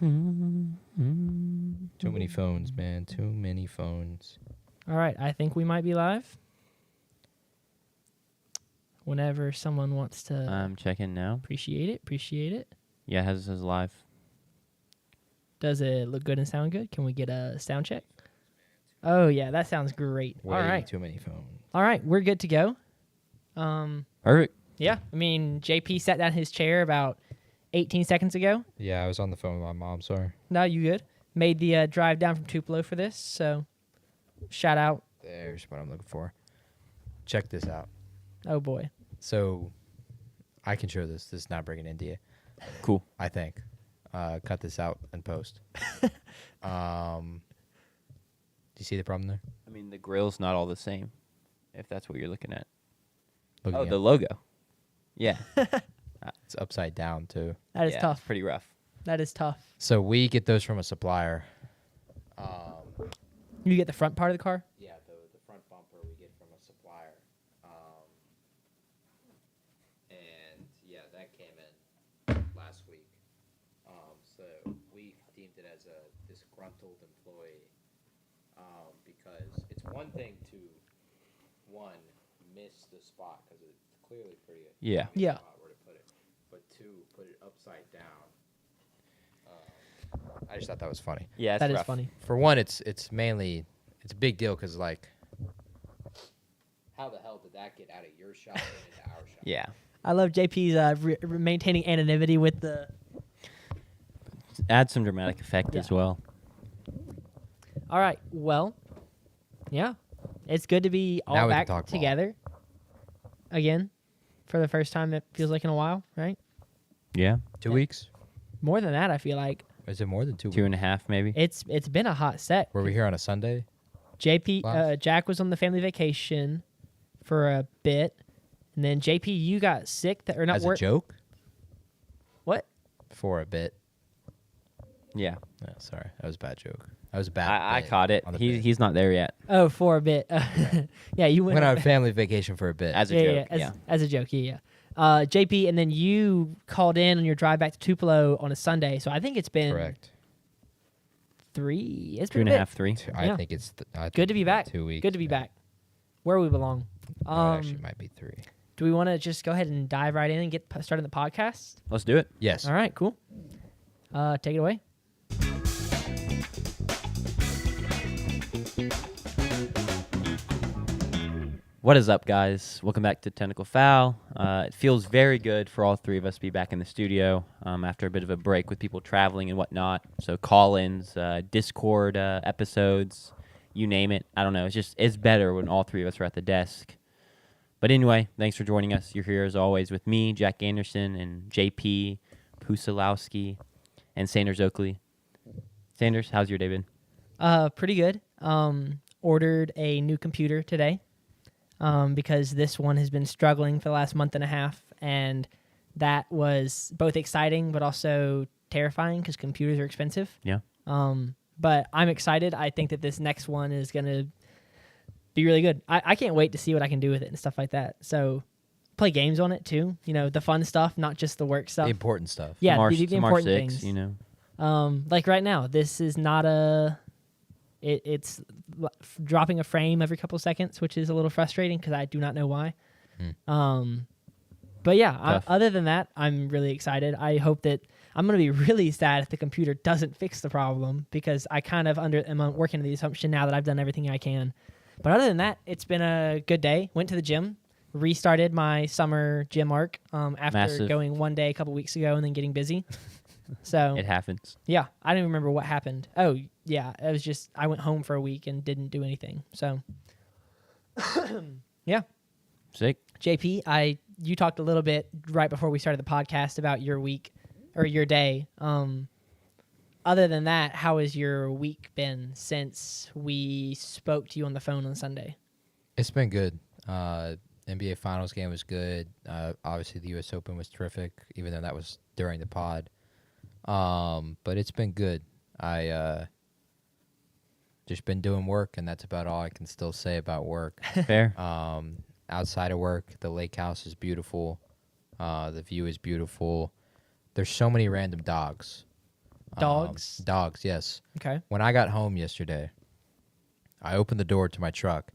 Too many phones, man. Too many phones. All right, I think we might be live. Whenever someone wants to I'm checking now. appreciate it. Yeah, it says live. Does it look good and sound good? Can we get a sound check? Oh, yeah, that sounds great. Way All right. too many phones. All right, we're good to go. Perfect. Yeah, I mean, JP sat down in his chair about 18 seconds ago. Yeah, I was on the phone with my mom. Sorry. No, you good. Made the drive down from Tupelo for this, so shout out. There's what I'm looking for. Check this out. Oh, boy. So, I can show this. This is not breaking India. Cool. I think. Cut this out and post. Do you see the problem there? I mean, the grill's not all the same, if that's what you're looking at. Look Oh, again. the logo. Yeah. It's upside down too. That is Yeah, tough. It's pretty rough. That is tough. So we get those from a supplier. You get the front part of the car? Yeah, the front bumper we get from a supplier. And yeah, that came in last week. So we deemed it as a disgruntled employee because it's one thing to, miss the spot because it's clearly pretty Yeah. obvious Yeah. spot where to put it, but two, put it upside down. I just thought that was funny. Yeah, it's That is rough. funny. For one, it's mainly it's a big deal because like, how the hell did that get out of your shop and into our shop? Yeah. I love JP's maintaining anonymity with the... Add some dramatic effect Yeah. as well. All right, well, yeah. It's good to be Now all we can back talk ball. together again for the first time, it feels like in a while, right? Yeah. 2 weeks? More than that, I feel like. Is it more than 2 weeks? 2.5 maybe. It's been a hot set. Were we here on a Sunday? JP, Jack was on the family vacation for a bit, and then JP, you got sick or not As work. a joke? What? For a bit. Yeah. Oh, sorry, that was a bad joke. That was a bad. I bit caught it. on the bit. He's not there yet. Oh, for a bit. Yeah, you went on a family vacation for a bit. As a joke. as a joke, yeah. JP, and then you called in on your drive back to Tupelo on a Sunday, so I think it's been Correct. 3. It's been 2.5, 3. I Yeah. think it's Good to be back. 2 weeks. Good to be man. back. Where we belong. No, it actually might be 3. Do we want to just go ahead and dive right in and get started the podcast? Let's do it. Yes. All right, cool. Take it away. What is up, guys? Welcome back to Technical Foul. It feels very good for all three of us to be back in the studio after a bit of a break with people traveling and whatnot. So call-ins, Discord episodes, you name it. I don't know. It's better when all three of us are at the desk. But anyway, thanks for joining us. You're here as always with me, Jack Anderson, and JP Pusilowski, and Sanders Oakley. Sanders, how's your day been? Pretty good. Ordered a new computer today because this one has been struggling for the last month and a half, and that was both exciting but also terrifying because computers are expensive. Yeah. But I'm excited. I think that this next one is going to be really good. I can't wait to see what I can do with it and stuff like that. So play games on it too. You know, the fun stuff, not just the work stuff. The important stuff. Yeah, Some R- the some important R6, things. you know. Like right now, this is not a. It's dropping a frame every couple seconds, which is a little frustrating because I do not know why. But yeah, other than that, I'm really excited. I hope that I'm going to be really sad if the computer doesn't fix the problem because I kind of am working on the assumption now that I've done everything I can. But other than that, it's been a good day. Went to the gym, restarted my summer gym arc after Massive. going one day a couple weeks ago and then getting busy. So It happens. yeah, I don't even remember what happened. Oh, yeah, it was just I went home for a week and didn't do anything. So, yeah. Sick. JP, you talked a little bit right before we started the podcast about your week or your day. Other than that, how has your week been since we spoke to you on the phone on Sunday? It's been good. NBA Finals game was good. Obviously, the U.S. Open was terrific, even though that was during the pod. But it's been good. I just been doing work, and that's about all I can still say about work. Fair. Outside of work, the lake house is beautiful. The view is beautiful. There's so many random dogs. Dogs? Dogs, yes. Okay. When I got home yesterday, I opened the door to my truck,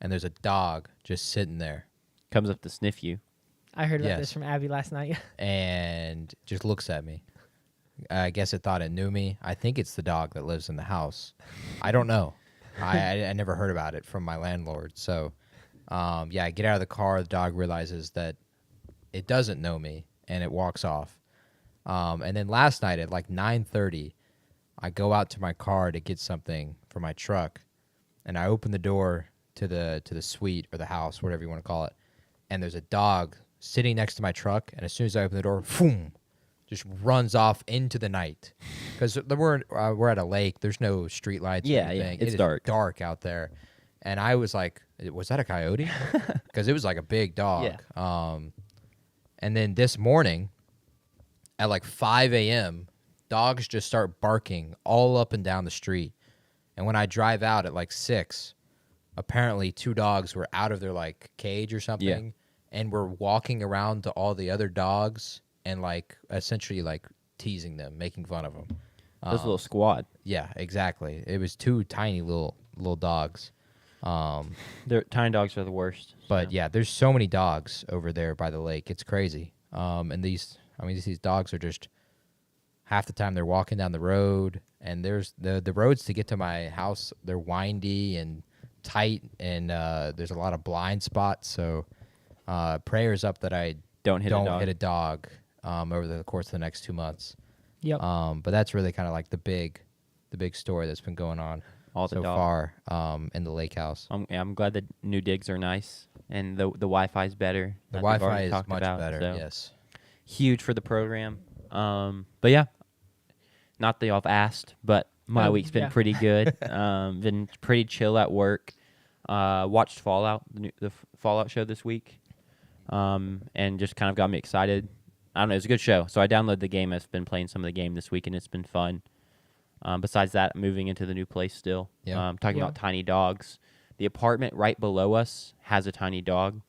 and there's a dog just sitting there Comes up to sniff you. I heard about Yes. this from Abby last night. and just looks at me. I guess it thought it knew me. I think it's the dog that lives in the house. I don't know. I never heard about it from my landlord. So, yeah, I get out of the car. The dog realizes that it doesn't know me, and it walks off. And then last night at like 9:30, I go out to my car to get something for my truck, and I open the door to the suite or the house, whatever you want to call it, and there's a dog sitting next to my truck. And as soon as I open the door, boom, just runs off into the night because we're at a lake. There's no street lights. Yeah, or anything. it's It is dark. dark out there, and I was like, was that a coyote? Because it was like a big dog. Yeah. And then this morning, at like 5 a.m., dogs just start barking all up and down the street. And when I drive out at like 6, apparently 2 dogs were out of their like cage or something, and were walking around to all the other dogs and like essentially like teasing them, making fun of them. This little squad. Yeah, exactly. It was 2 tiny little dogs. Tiny dogs are the worst. But so. yeah, there's so many dogs over there by the lake. It's crazy. And these dogs are just half the time they're walking down the road, and there's the roads to get to my house. They're windy and tight, and there's a lot of blind spots. So prayers up that I Don't hit hit a a dog over the course of the next 2 months. Yep. But that's really kind of like the big story that's been going on All the so dogs. far in the lake house. I'm glad the new digs are nice and the Wi-Fi is better. The as we've Wi-Fi already is talked much about, better. so Yes. huge for the program. But yeah, not that y'all have asked, but my Oh, week's been yeah. pretty good. Been pretty chill at work. Watched Fallout, the Fallout show this week, and just kind of got me excited. I don't know, it's a good show. So I downloaded the game. I've been playing some of the game this week, and it's been fun. Besides that, moving into the new place still. Yeah. Talking Yeah. about tiny dogs. The apartment right below us has a tiny dog.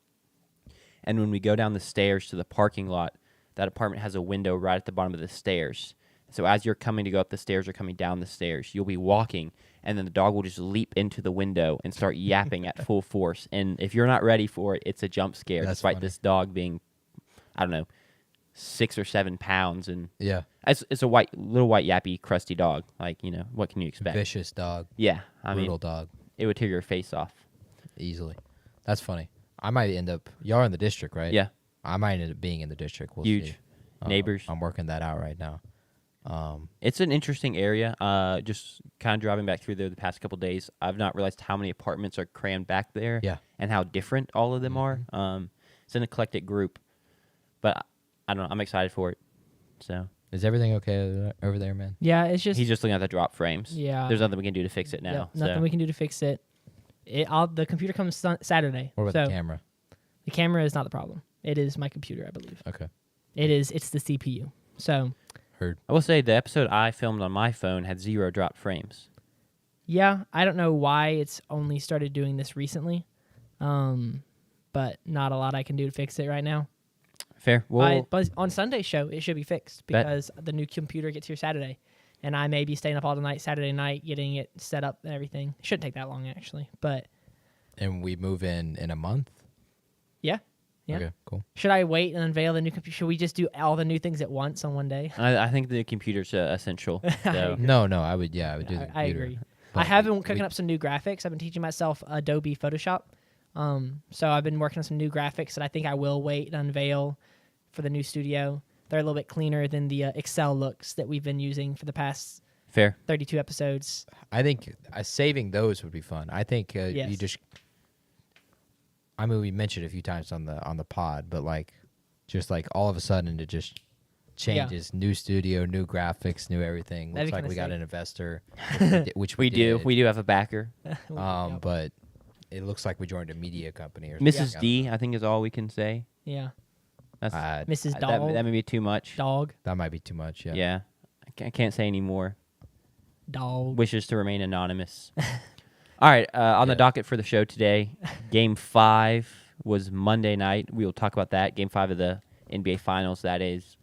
And when we go down the stairs to the parking lot, that apartment has a window right at the bottom of the stairs. So as you're coming to go up the stairs or coming down the stairs, you'll be walking, and then the dog will just leap into the window and start yapping at full force. And if you're not ready for it, it's a jump scare, That's despite funny. this dog being, I don't know, 6 or 7 pounds. And Yeah. it's a little white yappy crusty dog. Like, what can you expect? Vicious dog. Yeah, I Brutal mean, dog. it would tear your face off. Easily. That's funny. I might end up. Y'all are in the district, right? Yeah, I might end up being in the district. We'll huge. see. Neighbors. I'm working that out right now. It's an interesting area. Just kind of driving back through there the past couple days, I've not realized how many apartments are crammed back there. Yeah. And how different all of them are. It's an eclectic group, but I don't know. I'm excited for it. So Is everything okay over there, man? Yeah, it's just he's just looking at the drop frames. Yeah. There's nothing we can do to fix it now. Yep, nothing so. we can do to fix it. The computer comes Saturday. What about so the camera? the camera is not the problem. It is my computer, I believe. Okay. It's the CPU. So Heard. I will say the episode I filmed on my phone had 0 drop frames. yeah, I don't know why it's only started doing this recently, but not a lot I can do to fix it right now. Fair. Well, But on Sunday's show, it should be fixed Bet. because the new computer gets here Saturday, and I may be staying up all night Saturday night getting it set up and everything. It shouldn't take that long actually, but And we move in a month? yeah. Yeah. Okay, cool. Should I wait and unveil the new computer? Should we just do all the new things at once on one day? I think the computer's essential. So. No, I would do the computer. I agree. But I have been we- cooking up some new graphics. I've been teaching myself Adobe Photoshop. So I've been working on some new graphics that I think I will wait and unveil for the new studio. They're a little bit cleaner than the Excel looks that we've been using for the past Fair. 32 episodes. I think saving those would be fun. I think Yes. you just. I mean, we mentioned it a few times on the pod, but like, just like all of a sudden it just changes. New studio, new graphics, new everything. That'd Looks be like kinda we got sick. an investor, which We do. did. We do have a backer. Yep. But it looks like we joined a media company or Mrs. something. D, I think is all we can say. Yeah. That's Mrs. that, Dog. that may be too much. Dog. That might be too much. Yeah. Yeah. I can't say any more. Dog. Wishes to remain anonymous. All right. On the Yeah. docket for the show today, Game 5 was Monday night. We will talk about that. Game 5 of the NBA Finals, that is.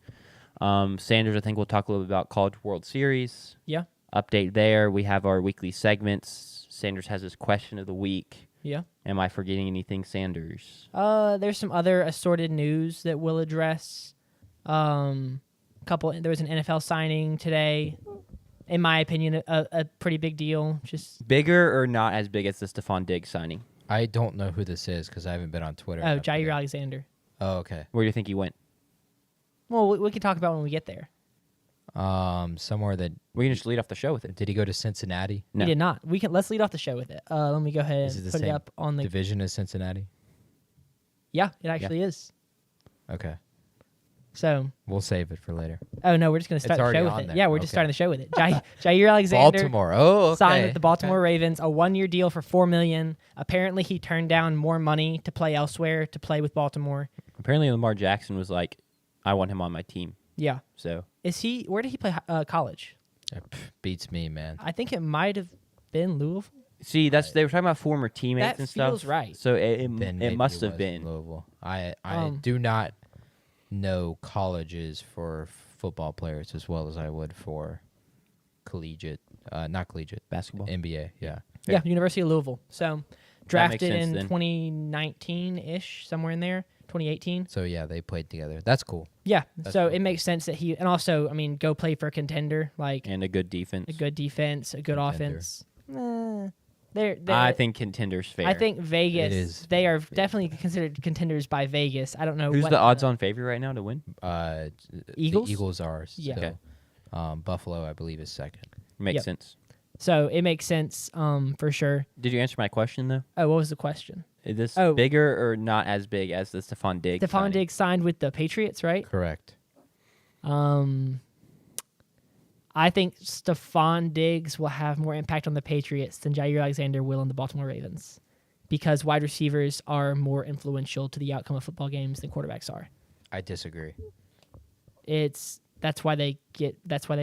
Sanders, I think we'll talk a little bit about College World Series. Yeah. Update there. We have our weekly segments. Sanders has his question of the week. Yeah. Am I forgetting anything, Sanders? There's some other assorted news that we'll address. There was an NFL signing today. In my opinion, a pretty big deal. Just Bigger or not as big as the Stephon Diggs signing? I don't know who this is because I haven't been on Twitter. Jair Alexander. Oh, okay. Where do you think he went? Well, we can talk about it when we get there. Somewhere that We can just lead off the show with it. did he go to Cincinnati? No. He did not. Let's lead off the show with it. Let me go ahead Is it and the put it same up on the. Division as Cincinnati? Yeah, it actually is. Okay, So, we'll save it for later. oh no, we're just gonna start the already show with on it. there. Yeah, we're just Okay. starting the show with it. Jair Alexander. Baltimore. Oh, okay. Signed with the Baltimore Okay. Ravens, a 1-year deal for $4 million. Apparently, he turned down more money to play elsewhere to play with Baltimore. Apparently, Lamar Jackson was like, I want him on my team. Yeah, So is he? Where did he play college? Beats me, man. I think it might have been Louisville. see, they were talking about former teammates That and stuff. feels right. So Then it maybe must have was been. Louisville. I Um, do not know colleges for football players as well as I would for collegiate, not collegiate, Basketball. NBA. Yeah. Yeah, University of Louisville. So drafted sense in then. 2019-ish, somewhere in there, 2018. So yeah, they played together. That's cool. Yeah, That's so cool. it makes sense that he, and also, I mean, go play for a contender, like And a good defense. a good defense, a good Contender. offense. They're I think contender's fair. I think Vegas, is they are fair. definitely considered contenders by Vegas. I don't know Who's what the odds-on favorite right now to win? Eagles? The Eagles are Yeah. still. Buffalo, I believe, is second. Makes Yep. sense. So it makes sense, for sure. Did you answer my question though? Oh, what was the question? Is this Oh. bigger or not as big as the Stephon Diggs? Stephon signing? Diggs signed with the Patriots, right? Correct. I think Stephon Diggs will have more impact on the Patriots than Jair Alexander will on the Baltimore Ravens, because wide receivers are more influential to the outcome of football games than quarterbacks are. I disagree. That's why they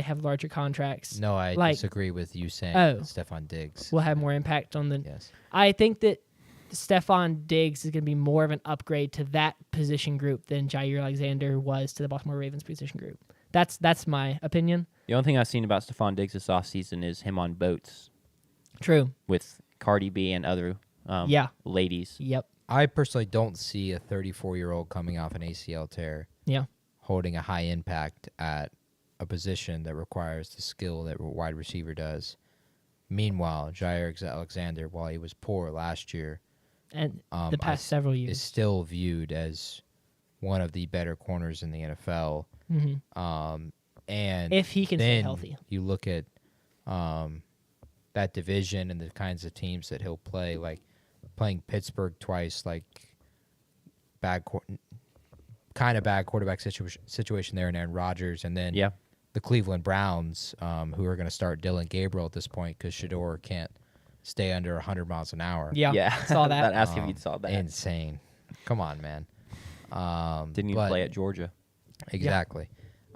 have larger contracts. No, I Like- disagree with you saying Oh. Stephon Diggs. Will have more impact on the. Yes. I think that Stephon Diggs is going to be more of an upgrade to that position group than Jair Alexander was to the Baltimore Ravens position group. That's my opinion. The only thing I've seen about Stephon Diggs this offseason is him on boats True. with Cardi B and other Yeah. ladies. Yep. I personally don't see a 34-year-old coming off an ACL tear Yeah. holding a high impact at a position that requires the skill that a wide receiver does. Meanwhile, Jair Alexander, while he was poor last year, And the I past s- several is years. still viewed as one of the better corners in the NFL. hmm And If he can stay then healthy. you look at that division and the kinds of teams that he'll play, like playing Pittsburgh twice, like kind of bad quarterback situation there, and Aaron Rodgers, and then Yeah. the Cleveland Browns, who are going to start Dylan Gabriel at this point because Shador can't stay under 100 miles an hour. Yeah. Saw that. that asked if you saw that. Insane. Come on, man. Didn't even but- play at Georgia. Exactly.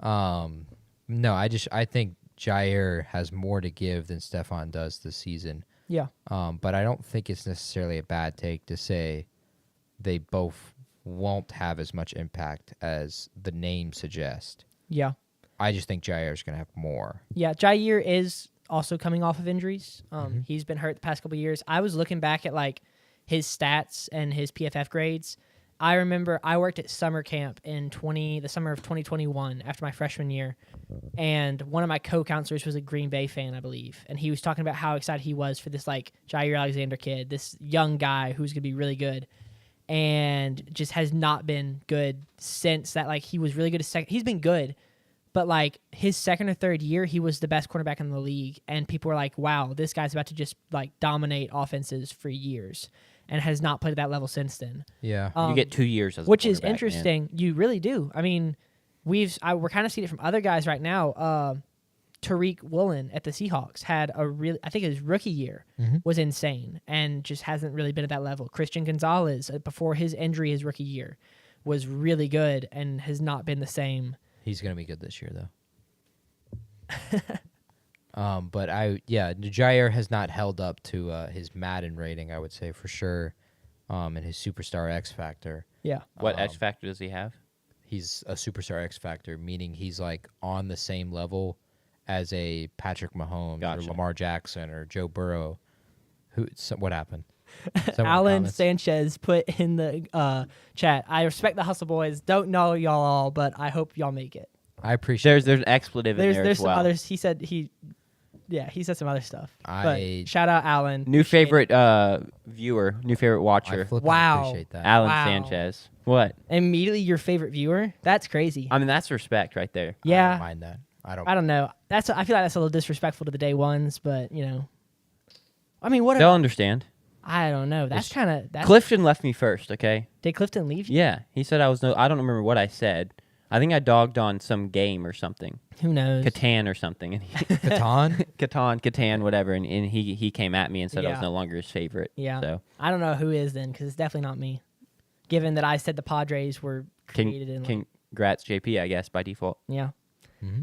No, I think Jair has more to give than Stephon does this season. Yeah. But I don't think it's necessarily a bad take to say they both won't have as much impact as the name suggests. Yeah. I just think Jair is going to have more. Yeah. Jair is also coming off of injuries. Mm-hmm. He's been hurt the past couple of years. I was looking back at like his stats and his PFF grades. I remember I worked at summer camp in the summer of 2021 after my freshman year, and one of my co-counselors was a Green Bay fan, I believe, and he was talking about how excited he was for this like Jair Alexander kid, this young guy who's going to be really good, and just has not been good since that. Like he was really good he's been good, but like his second or third year, he was the best quarterback in the league, and people were like, "Wow, this guy's about to just like dominate offenses for years," and has not played at that level since then. Yeah. You get 2 years as a Which is quarterback, man. interesting. You really do. I mean, we're kind of seeing it from other guys right now. Tariq Woolen at the Seahawks had I think his rookie year was insane and just hasn't really been at that level. Christian Gonzalez, before his injury his rookie year, was really good and has not been the same. He's going to be good this year, though. But Jair has not held up to his Madden rating, I would say, for sure, and his superstar X factor. Yeah. What X factor does he have? he's a superstar X factor, meaning he's like on the same level as a Patrick Mahomes or Gotcha. Lamar Jackson or Joe Burrow. What happened? Someone Alan comments? Sanchez put in the chat, I respect the hustle boys. Don't know y'all all, but I hope y'all make it. I appreciate. There's an expletive in there There's as well. some others. He said he said some other stuff. I- But shout out Alan. New Appreciate it. favorite viewer, new favorite I watcher, flipping Wow. appreciate that. Alan Wow. Sanchez. What? Immediately your favorite viewer? That's crazy. I mean, that's respect right there. I don't Yeah. mind that. I don't. I don't know. I feel like that's a little disrespectful to the day ones, but I mean, what? They'll understand. I don't know. That's kind of Clifton left me first, okay? Did Clifton leave you? Yeah, he said I don't remember what I said. I think I dogged on some game or something. Who knows? Catan or something. And Catan? Catan, whatever. And he came at me and said I was Yeah. no longer his favorite. Yeah. So I don't know who is then, because it's definitely not me. Given that I said the Padres were created in congrats, JP, I guess, by default. yeah. Mm-hmm.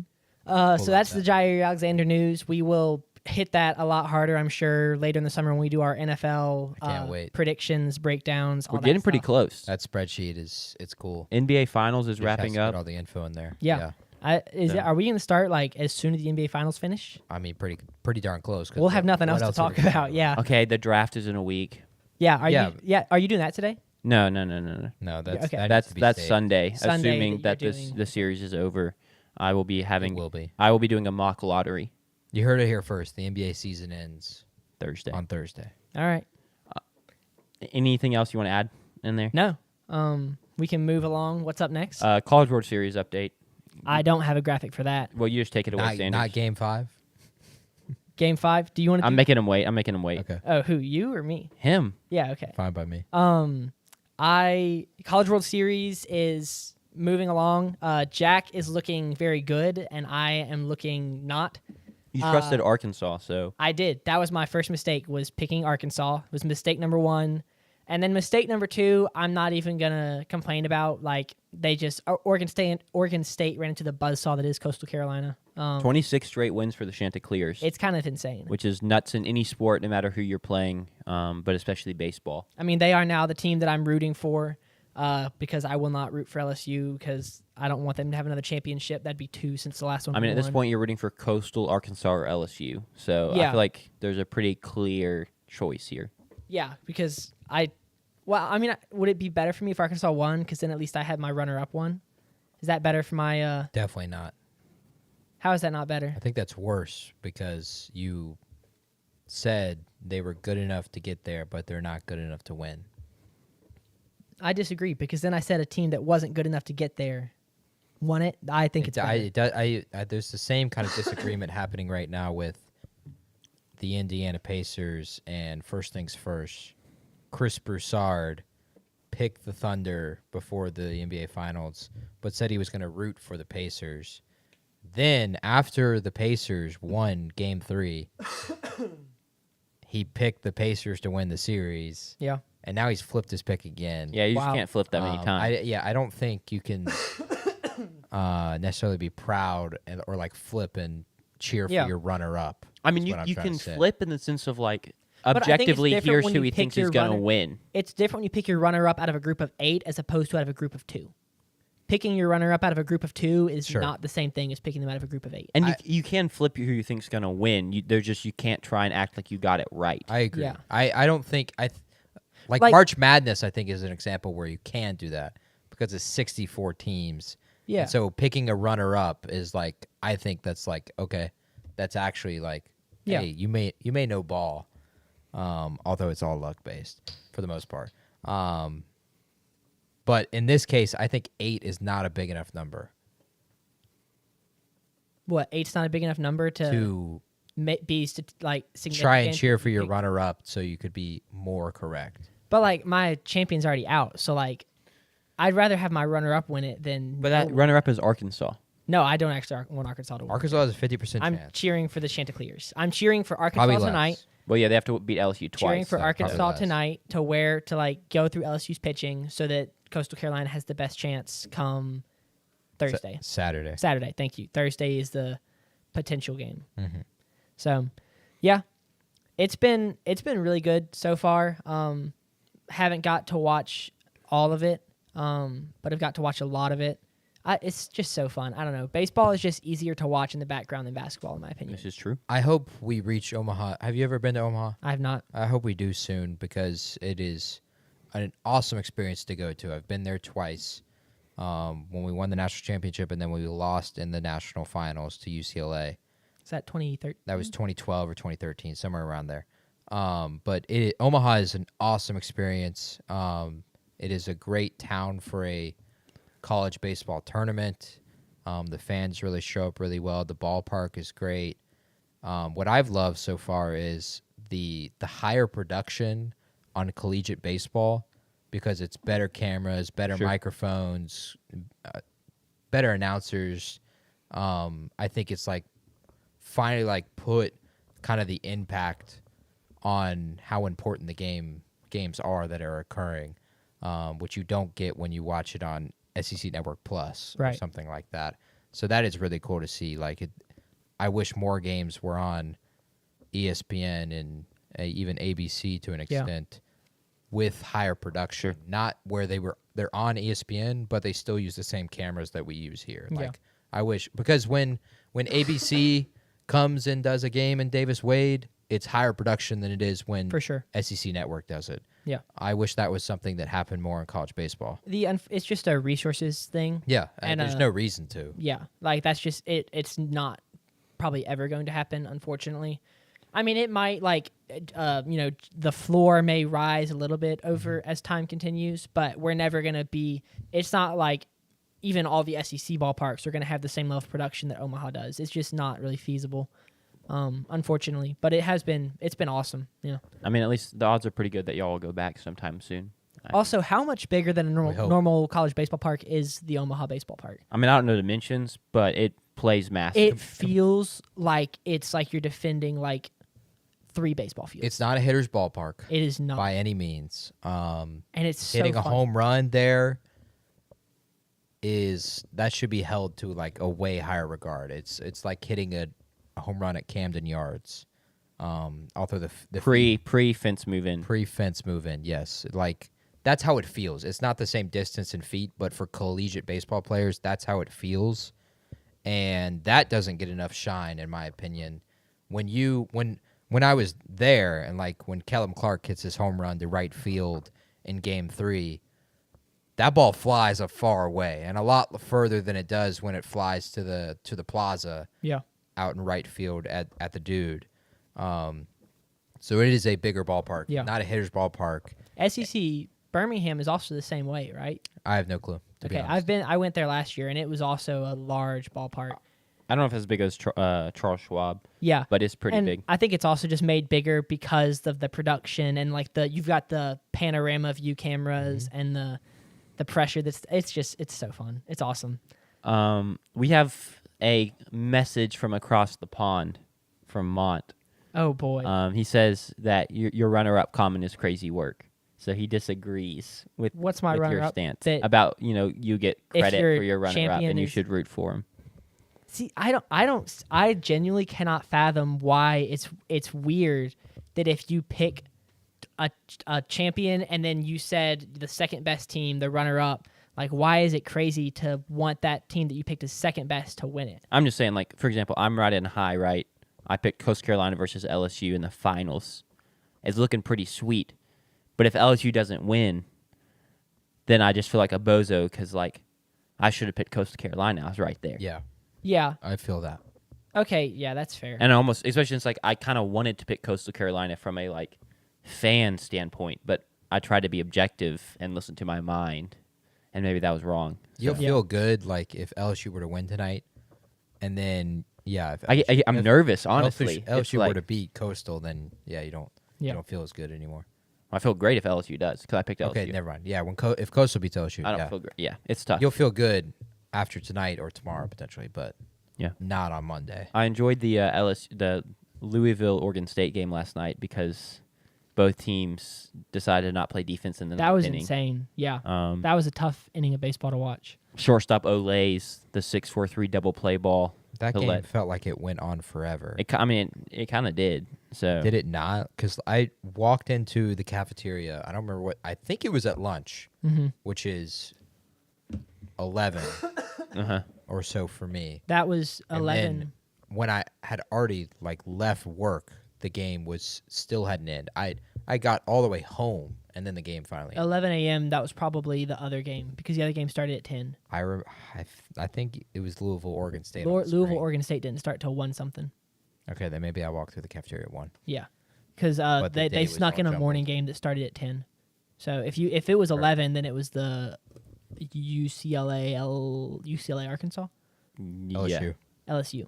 So that's the Jair Alexander news. We will hit that a lot harder, I'm sure, later in the summer when we do our NFL I can't wait. predictions, breakdowns. We're all that getting pretty stuff. close. That spreadsheet it's cool. NBA Finals is Just has wrapping to put up. all the info in there. Yeah. Yeah. Are we going to start like as soon as the NBA Finals finish? I mean, pretty darn close. 'Cause We'll have nothing what else to are talk we gonna about. Yeah. Okay, the draft is in a week. Yeah. Yeah. Are you doing that today? No. No, that's Okay. that That's needs to be saved. Sunday. Sunday Assuming that that you're this doing- the series is over, I will be having. It will be. I will be doing a mock lottery You heard it here first. The NBA season ends Thursday. on Thursday. All right. Anything else you want to add in there? No. We can move along. What's up next? College World Series update. I don't have a graphic for that. Well, you just take it away, Sanders. Not game 5. Game 5. Do you want to? I'm making him wait. Okay, Oh, who? You or me? Him. Yeah. Okay. fine by me. College World Series is moving along. Jack is looking very good, and I am looking not. You trusted Arkansas, so I did. That was my first mistake. Was picking Arkansas. It was mistake number 1, and then mistake number 2. I'm not even gonna complain about. Like they just Oregon State ran into the buzzsaw that is Coastal Carolina. 26 straight wins for the Chanticleers, It's kind of insane. which is nuts in any sport, no matter who you're playing, but especially baseball. I mean, they are now the team that I'm rooting for. Because I will not root for LSU because I don't want them to have another championship. That'd be 2 since the last one. I mean, at this won. point, you're rooting for Coastal, Arkansas, or LSU. So I Yeah. feel like there's a pretty clear choice here. Yeah, because would it be better for me if Arkansas won? Because then at least I had my runner-up one. Is that better for my? Definitely not. How is that not better? I think that's worse because you said they were good enough to get there, but they're not good enough to win. I disagree because then I said a team that wasn't good enough to get there won it. I think it's better. There's the same kind of disagreement happening right now with the Indiana Pacers and first things first. Chris Broussard picked the Thunder before the NBA Finals, but said he was going to root for the Pacers. Then, after the Pacers won Game 3, he picked the Pacers to win the series, Yeah. and now he's flipped his pick again. Yeah, you Wow. just can't flip that many times. I don't think you can necessarily be proud or like flip and cheer for Yeah. your runner-up. I mean, is you, what I'm you trying can to say. flip in the sense of like I think it's objectively, different here's when who you he pick thinks your is going to runner- win. It's different when you pick your runner-up out of a group of 8 as opposed to out of a group of 2. Picking your runner-up out of a group of 2 is Sure. not the same thing as picking them out of a group of 8. And you can flip who you think's going to win. You can't try and act like you got it right. I agree. Yeah. I don't think like March Madness. I think is an example where you can do that because it's 64 teams. Yeah. And so picking a runner-up is like I think that's like okay, that's actually like Yeah. hey, you may know ball, although it's all luck based for the most part. But in this case, I think 8 is not a big enough number What, 8's not a big enough number to be significant? try and cheer for your runner-up so you could be more correct. But like my champion's already out, so like I'd rather have my runner-up win it than. But that runner-up is Arkansas. No, I don't actually want Arkansas to win. Arkansas has a 50% I'm chance. cheering for the Chanticleers. I'm cheering for Arkansas Probably tonight. less. Well, yeah, they have to beat LSU twice. Cheering for so Arkansas probably less. tonight to like go through LSU's pitching so that Coastal Carolina has the best chance come Thursday. Saturday. Saturday, thank you. Thursday is the potential game. Mm-hmm. So, yeah, it's been really good so far. Haven't got to watch all of it, but I've got to watch a lot of it. It's just so fun. I don't know. Baseball is just easier to watch in the background than basketball, in my opinion. This is true. I hope we reach Omaha. Have you ever been to Omaha? I have not. I hope we do soon because it is an awesome experience to go to. I've been there twice. When we won the national championship and then we lost in the national finals to UCLA. Is that 2013? That was 2012 or 2013, somewhere around there. But Omaha is an awesome experience. It is a great town for a college baseball tournament. The fans really show up really well. The ballpark is great. What I've loved so far is the higher production on collegiate baseball because it's better cameras, better microphones, better announcers. I think it's like finally like put kind of the impact on how important the games are that are occurring, which you don't get when you watch it on SEC Network Plus or something like that. So that is really cool to see. Like I wish more games were on ESPN and even ABC to an extent with higher production. Not where they're on ESPN, but they still use the same cameras that we use here. Like I wish, because when ABC comes and does a game in Davis Wade, it's higher production than it is when SEC Network does it. Yeah. I wish that was something that happened more in college baseball. It's just a resources thing. Yeah, and there's no reason to. Yeah, like that's just it. It's not probably ever going to happen, unfortunately. I mean, it might the floor may rise a little bit over as time continues, but we're never going to be. It's not like even all the SEC ballparks are going to have the same level of production that Omaha does. It's just not really feasible. Unfortunately, but it's been awesome. Yeah. I mean, at least the odds are pretty good that y'all will go back sometime soon. Also, how much bigger than a normal college baseball park is the Omaha baseball park? I mean, I don't know dimensions, but it plays massive. It feels like it's like you're defending like 3 baseball fields. It's not a hitter's ballpark. It is not by any means. And it's hitting so a fun. home run there that should be held to like a way higher regard. It's like hitting a home run at Camden Yards. Although the pre fence move in. Pre-fence move in, yes. Like that's how it feels. It's not the same distance in feet, but for collegiate baseball players, that's how it feels. And that doesn't get enough shine, in my opinion. When I was there, and like when Kellum Clark hits his home run to right field in Game 3, that ball flies a far away and a lot further than it does when it flies to the plaza. Yeah. Out in right field at the Dude. So it is a bigger ballpark, not a hitter's ballpark. SEC Birmingham is also the same way, right? I have no clue. To be honest. I went there last year, and it was also a large ballpark. I don't know if it's as big as Charles Schwab. Yeah, but it's pretty big. I think it's also just made bigger because of the production and like you've got the panorama view cameras and the pressure. It's so fun. It's awesome. We have a message from across the pond from Mont. Oh boy. He says that your runner-up comment is crazy work. So he disagrees with what's my runner-up stance about you get credit for your runner-up and you should root for him. See, I genuinely cannot fathom why it's weird that if you pick a champion and then you said the second best team, the runner-up, like why is it crazy to want that team that you picked as second best to win it? I'm just saying, like, for example, I'm riding high, right? I picked Coastal Carolina versus LSU in the finals. It's looking pretty sweet. But if LSU doesn't win, then I just feel like a bozo because, like, I should have picked Coastal Carolina. I was right there. Yeah. Yeah. I feel that. Okay, yeah, that's fair. And almost, especially since, like, I kind of wanted to pick Coastal Carolina from a, like, fan standpoint, but I tried to be objective and listen to my mind, and maybe that was wrong. You'll feel good, like, if LSU were to win tonight, and then, yeah. If I'm nervous, honestly. LSU were to beat Coastal, then, you don't feel as good anymore. I feel great if LSU does, because I picked LSU. Okay, never mind. Yeah, if Coastal beats LSU, I don't feel great. Yeah, it's tough. You'll feel good after tonight or tomorrow, potentially, but not on Monday. I enjoyed the Louisville-Oregon State game last night because both teams decided to not play defense in the That was inning. insane. Yeah, that was a tough inning of baseball to watch. Shortstop Olays, the 6-4-3 double play ball. That game felt like it went on forever. It kind of did. So did it not? Because I walked into the cafeteria. I don't remember what. I think it was at lunch, which is 11, or so for me. That was And 11. then when I had already left work, the game still hadn't ended. I got all the way home, and then the game finally ended. 11 a.m. That was probably the other game because the other game started at 10. I think it was Louisville, Oregon State. on the Louisville, screen. Oregon State didn't start till 1 something. Okay, then maybe I walked through the cafeteria at 1. Yeah, because But the they day was snuck all in a jumbled. morning game that started at 10. So if it was 11, then it was the UCLA Arkansas, LSU. LSU,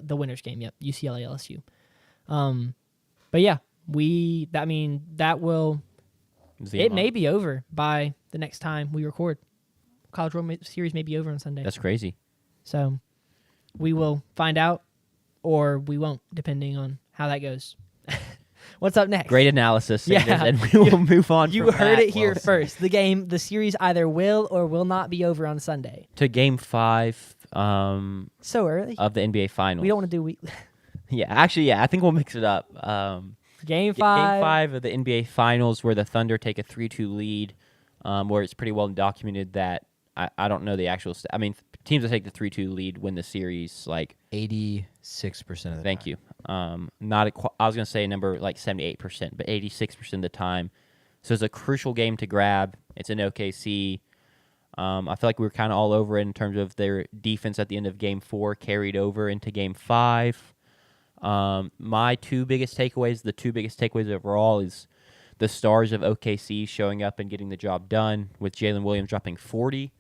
the winners game. Yep, UCLA LSU. But yeah, that will. It may be over by the next time we record. College World Series may be over on Sunday. That's crazy. So we will find out, or we won't, depending on how that goes. What's up next? Great analysis, Sanders, Yeah. and we will move on. You from heard that it here first. The series either will or will not be over on Sunday. to Game 5 So early. of the NBA Finals. We don't want to do week. I think we'll mix it up. Game Game 5. 5 of the NBA Finals, where the Thunder take a 3-2 lead, where it's pretty well documented that I don't know the actual. Teams that take the 3-2 lead win the series. 86% of the Thank time. you. Not I was gonna say a number like 78%, but 86% of the time. So it's a crucial game to grab. It's in OKC. I feel like we were kind of all over it in terms of their defense at the end of Game 4 carried over into Game 5. My two biggest takeaways overall is the stars of OKC showing up and getting the job done, with Jalen Williams dropping 40.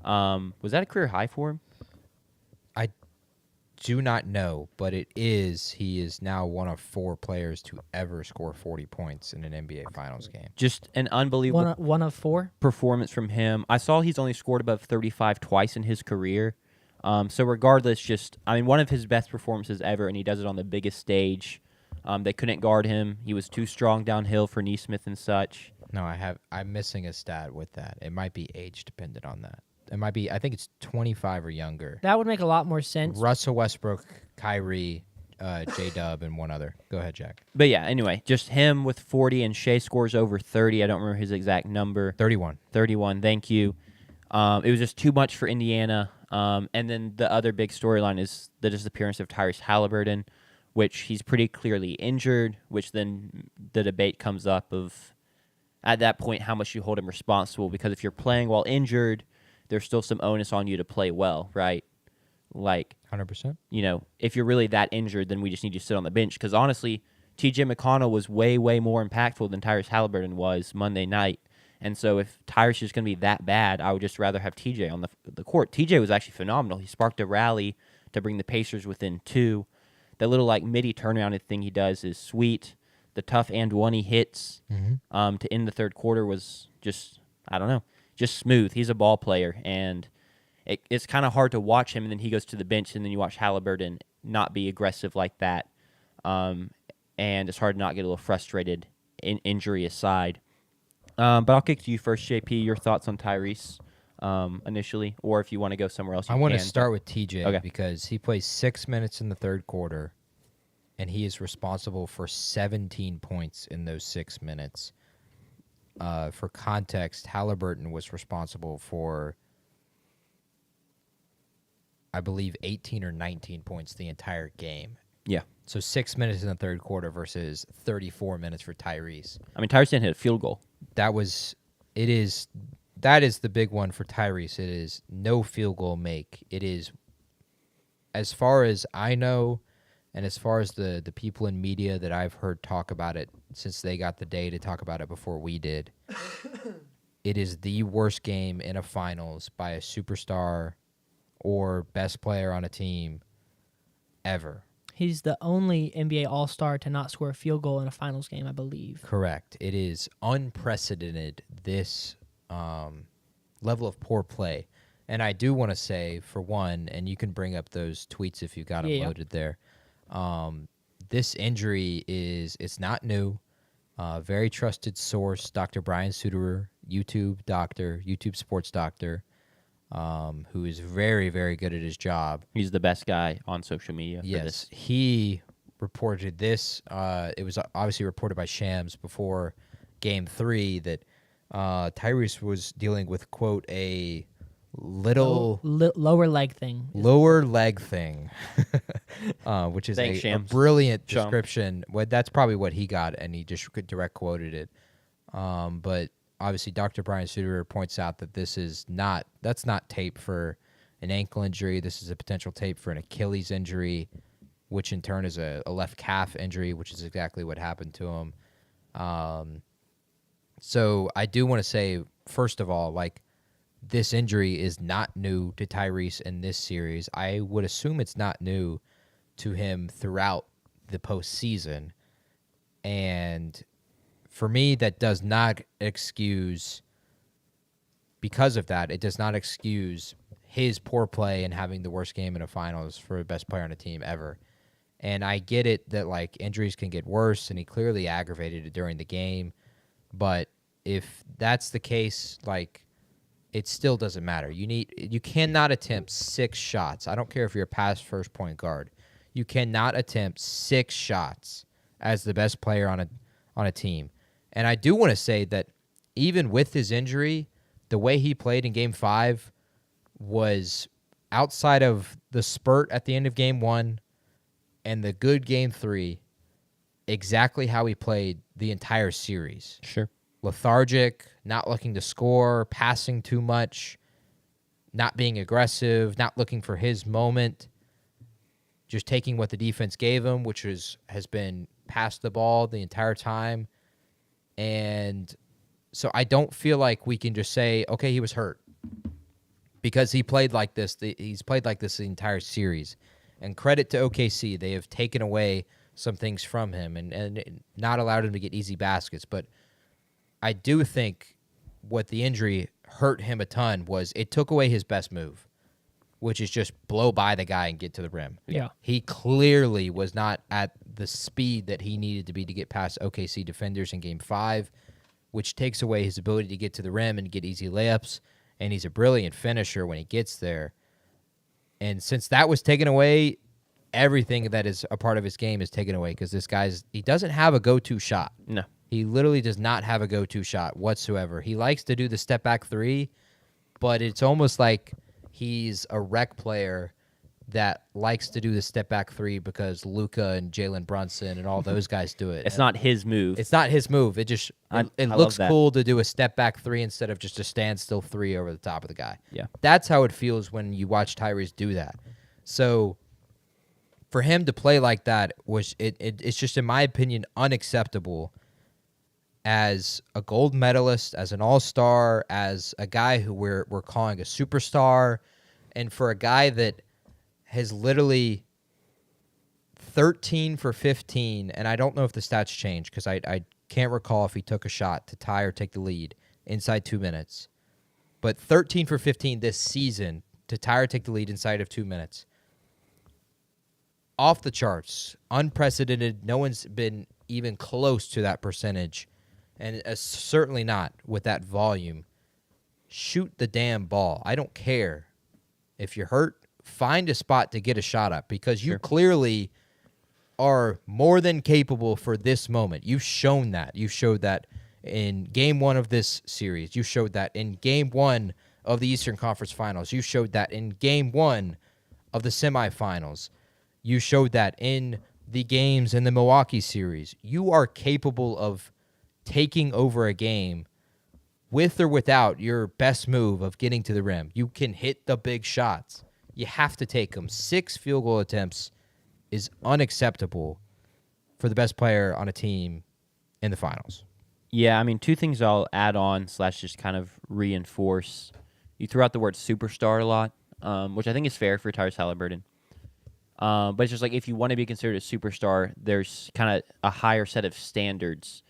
Was that a career high for him? I do not know, but he is now one of 4 players to ever score 40 points in an NBA Finals game. Just an unbelievable One of 4. performance from him. I saw he's only scored above 35 twice in his career. So regardless, one of his best performances ever, and he does it on the biggest stage. They couldn't guard him. He was too strong downhill for Neesmith and such. No, I'm missing a stat with that. It might be age dependent on that. It might be, I think it's 25 or younger. That would make a lot more sense. Russell Westbrook, Kyrie, J-Dub, and one other. Go ahead, Jack. But yeah, anyway, just him with 40, and Shea scores over 30. I don't remember his exact number. 31. 31, thank you. It was just too much for Indiana. And then the other big storyline is the disappearance of Tyrese Halliburton, which he's pretty clearly injured, which then the debate comes up of, at that point, how much you hold him responsible, because if you're playing while injured, there's still some onus on you to play well, right? 100%. If you're really that injured, then we just need you to sit on the bench, because honestly, T.J. McConnell was way, way more impactful than Tyrese Halliburton was Monday night. And so if Tyrese is going to be that bad, I would just rather have TJ on the court. TJ was actually phenomenal. He sparked a rally to bring the Pacers within 2. That little midi turnaround thing he does is sweet. The tough and one he hits to end the third quarter was just smooth. He's a ball player, and it's kind of hard to watch him, and then he goes to the bench, and then you watch Halliburton not be aggressive like that. And it's hard to not get a little frustrated, injury aside. But I'll kick to you first, JP. Your thoughts on Tyrese initially, or if you want to go somewhere else. I want to start with TJ Okay. because he plays 6 minutes in the third quarter, and he is responsible for 17 points in those 6 minutes. For context, Halliburton was responsible for, I believe, 18 or 19 points the entire game. Yeah. So 6 minutes in the third quarter versus 34 minutes for Tyrese. Tyrese didn't hit a field goal. That is the big one for Tyrese. It is no field goal make. It is, as far as I know, and as far as the people in media that I've heard talk about it since they got the day to talk about it before we did, it is the worst game in a finals by a superstar or best player on a team ever. He's the only NBA All-Star to not score a field goal in a finals game, I believe. Correct. It is unprecedented, this level of poor play. And I do want to say, for one, and you can bring up those tweets if you got them loaded there, this injury it's not new. Very trusted source, Dr. Brian Suterer, YouTube sports doctor, who is very, very good at his job. He's the best guy on social media for this. He reported this. It was obviously reported by Shams before Game 3 that Tyrese was dealing with, quote, a little lower leg thing. lower leg thing, which is Thanks, a Shams. brilliant Shams. description. Well, that's probably what he got, and he just direct quoted it. But obviously, Dr. Brian Suter points out that that's not tape for an ankle injury. This is a potential tape for an Achilles injury, which in turn is a left calf injury, which is exactly what happened to him. So I do want to say, first of all, like, this injury is not new to Tyrese in this series. I would assume it's not new to him throughout the postseason. And for me, that does not excuse, because of that, it does not excuse his poor play and having the worst game in the finals for the best player on the team ever. And I get it that, like, injuries can get worse, and he clearly aggravated it during the game. But if that's the case, like, it still doesn't matter. You cannot attempt 6 shots. I don't care if you're a pass first point guard. You cannot attempt 6 shots as the best player on a team. And I do want to say that even with his injury, the way he played in Game 5 was, outside of the spurt at the end of Game 1 and the good Game 3, exactly how he played the entire series. Sure. Lethargic, not looking to score, passing too much, not being aggressive, not looking for his moment, just taking what the defense gave him, which has been pass the ball the entire time. And so I don't feel like we can just say, okay, he was hurt, because he played like this. He's played like this the entire series. And credit to OKC. They have taken away some things from him and not allowed him to get easy baskets. But I do think what the injury hurt him a ton was it took away his best move, which is just blow by the guy and get to the rim. Yeah. He clearly was not at the speed that he needed to be to get past OKC defenders in Game 5, which takes away his ability to get to the rim and get easy layups. And he's a brilliant finisher when he gets there. And since that was taken away, everything that is a part of his game is taken away, because he doesn't have a go-to shot. No. He literally does not have a go-to shot whatsoever. He likes to do the step-back 3, but it's almost like he's a rec player that likes to do the step-back 3 because Luka and Jalen Brunson and all those guys do it. It's not his move. It's not his move. It looks love cool to do a step-back 3 instead of just a standstill 3 over the top of the guy. Yeah. That's how it feels when you watch Tyrese do that. So for him to play like that it's just, in my opinion, unacceptable as a gold medalist, as an all-star, as a guy who we're calling a superstar, and for a guy that has literally 13 for 15, and I don't know if the stats changed because I can't recall if he took a shot to tie or take the lead inside 2 minutes, but 13 for 15 this season to tie or take the lead inside of 2 minutes. Off the charts, unprecedented. No one's been even close to that percentage, and certainly not with that volume. Shoot the damn ball. I don't care if you're hurt. Find a spot to get a shot up, because you clearly are more than capable for this moment. You've shown that. You showed that in Game 1 of this series. You showed that in Game 1 of the Eastern Conference Finals. You showed that in Game 1 of the semifinals. You showed that in the games in the Milwaukee series. You are capable of taking over a game with or without your best move of getting to the rim. You can hit the big shots. You have to take them. 6 field goal attempts is unacceptable for the best player on a team in the finals. Yeah, I mean, 2 things I'll add on / just kind of reinforce. You threw out the word superstar a lot, which I think is fair for Tyrese Halliburton. But it's just like, if you want to be considered a superstar, there's kind of a higher set of standards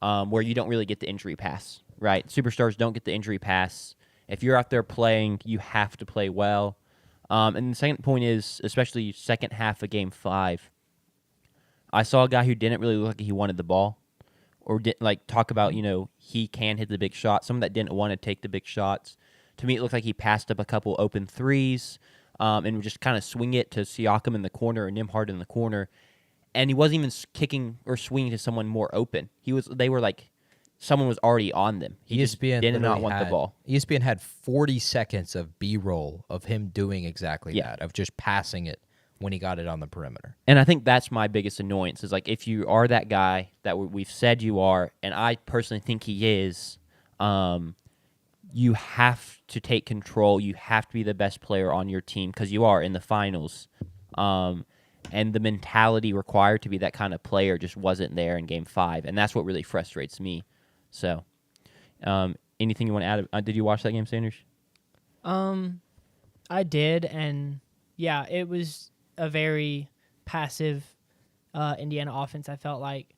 where you don't really get the injury pass, right? Superstars don't get the injury pass. If you're out there playing, you have to play well. And the second point is, especially second half of Game 5, I saw a guy who didn't really look like he wanted the ball, or didn't talk about, he can hit the big shot. Someone that didn't want to take the big shots. To me, it looked like he passed up a couple open threes and would just kind of swing it to Siakam in the corner or Nembhard in the corner. And he wasn't even kicking or swinging to someone more open. They were someone was already on them. He just ESPN did not literally want the ball. ESPN had 40 seconds of B-roll of him doing exactly Yeah. that, of just passing it when he got it on the perimeter. And I think that's my biggest annoyance is, like, if you are that guy that we've said you are, and I personally think he is, you have to take control. You have to be the best player on your team because you are in the finals. And the mentality required to be that kind of player just wasn't there in Game 5, and that's what really frustrates me. So, anything you want to add? Did you watch that game, Sanders? I did, and yeah, it was a very passive Indiana offense, I felt like.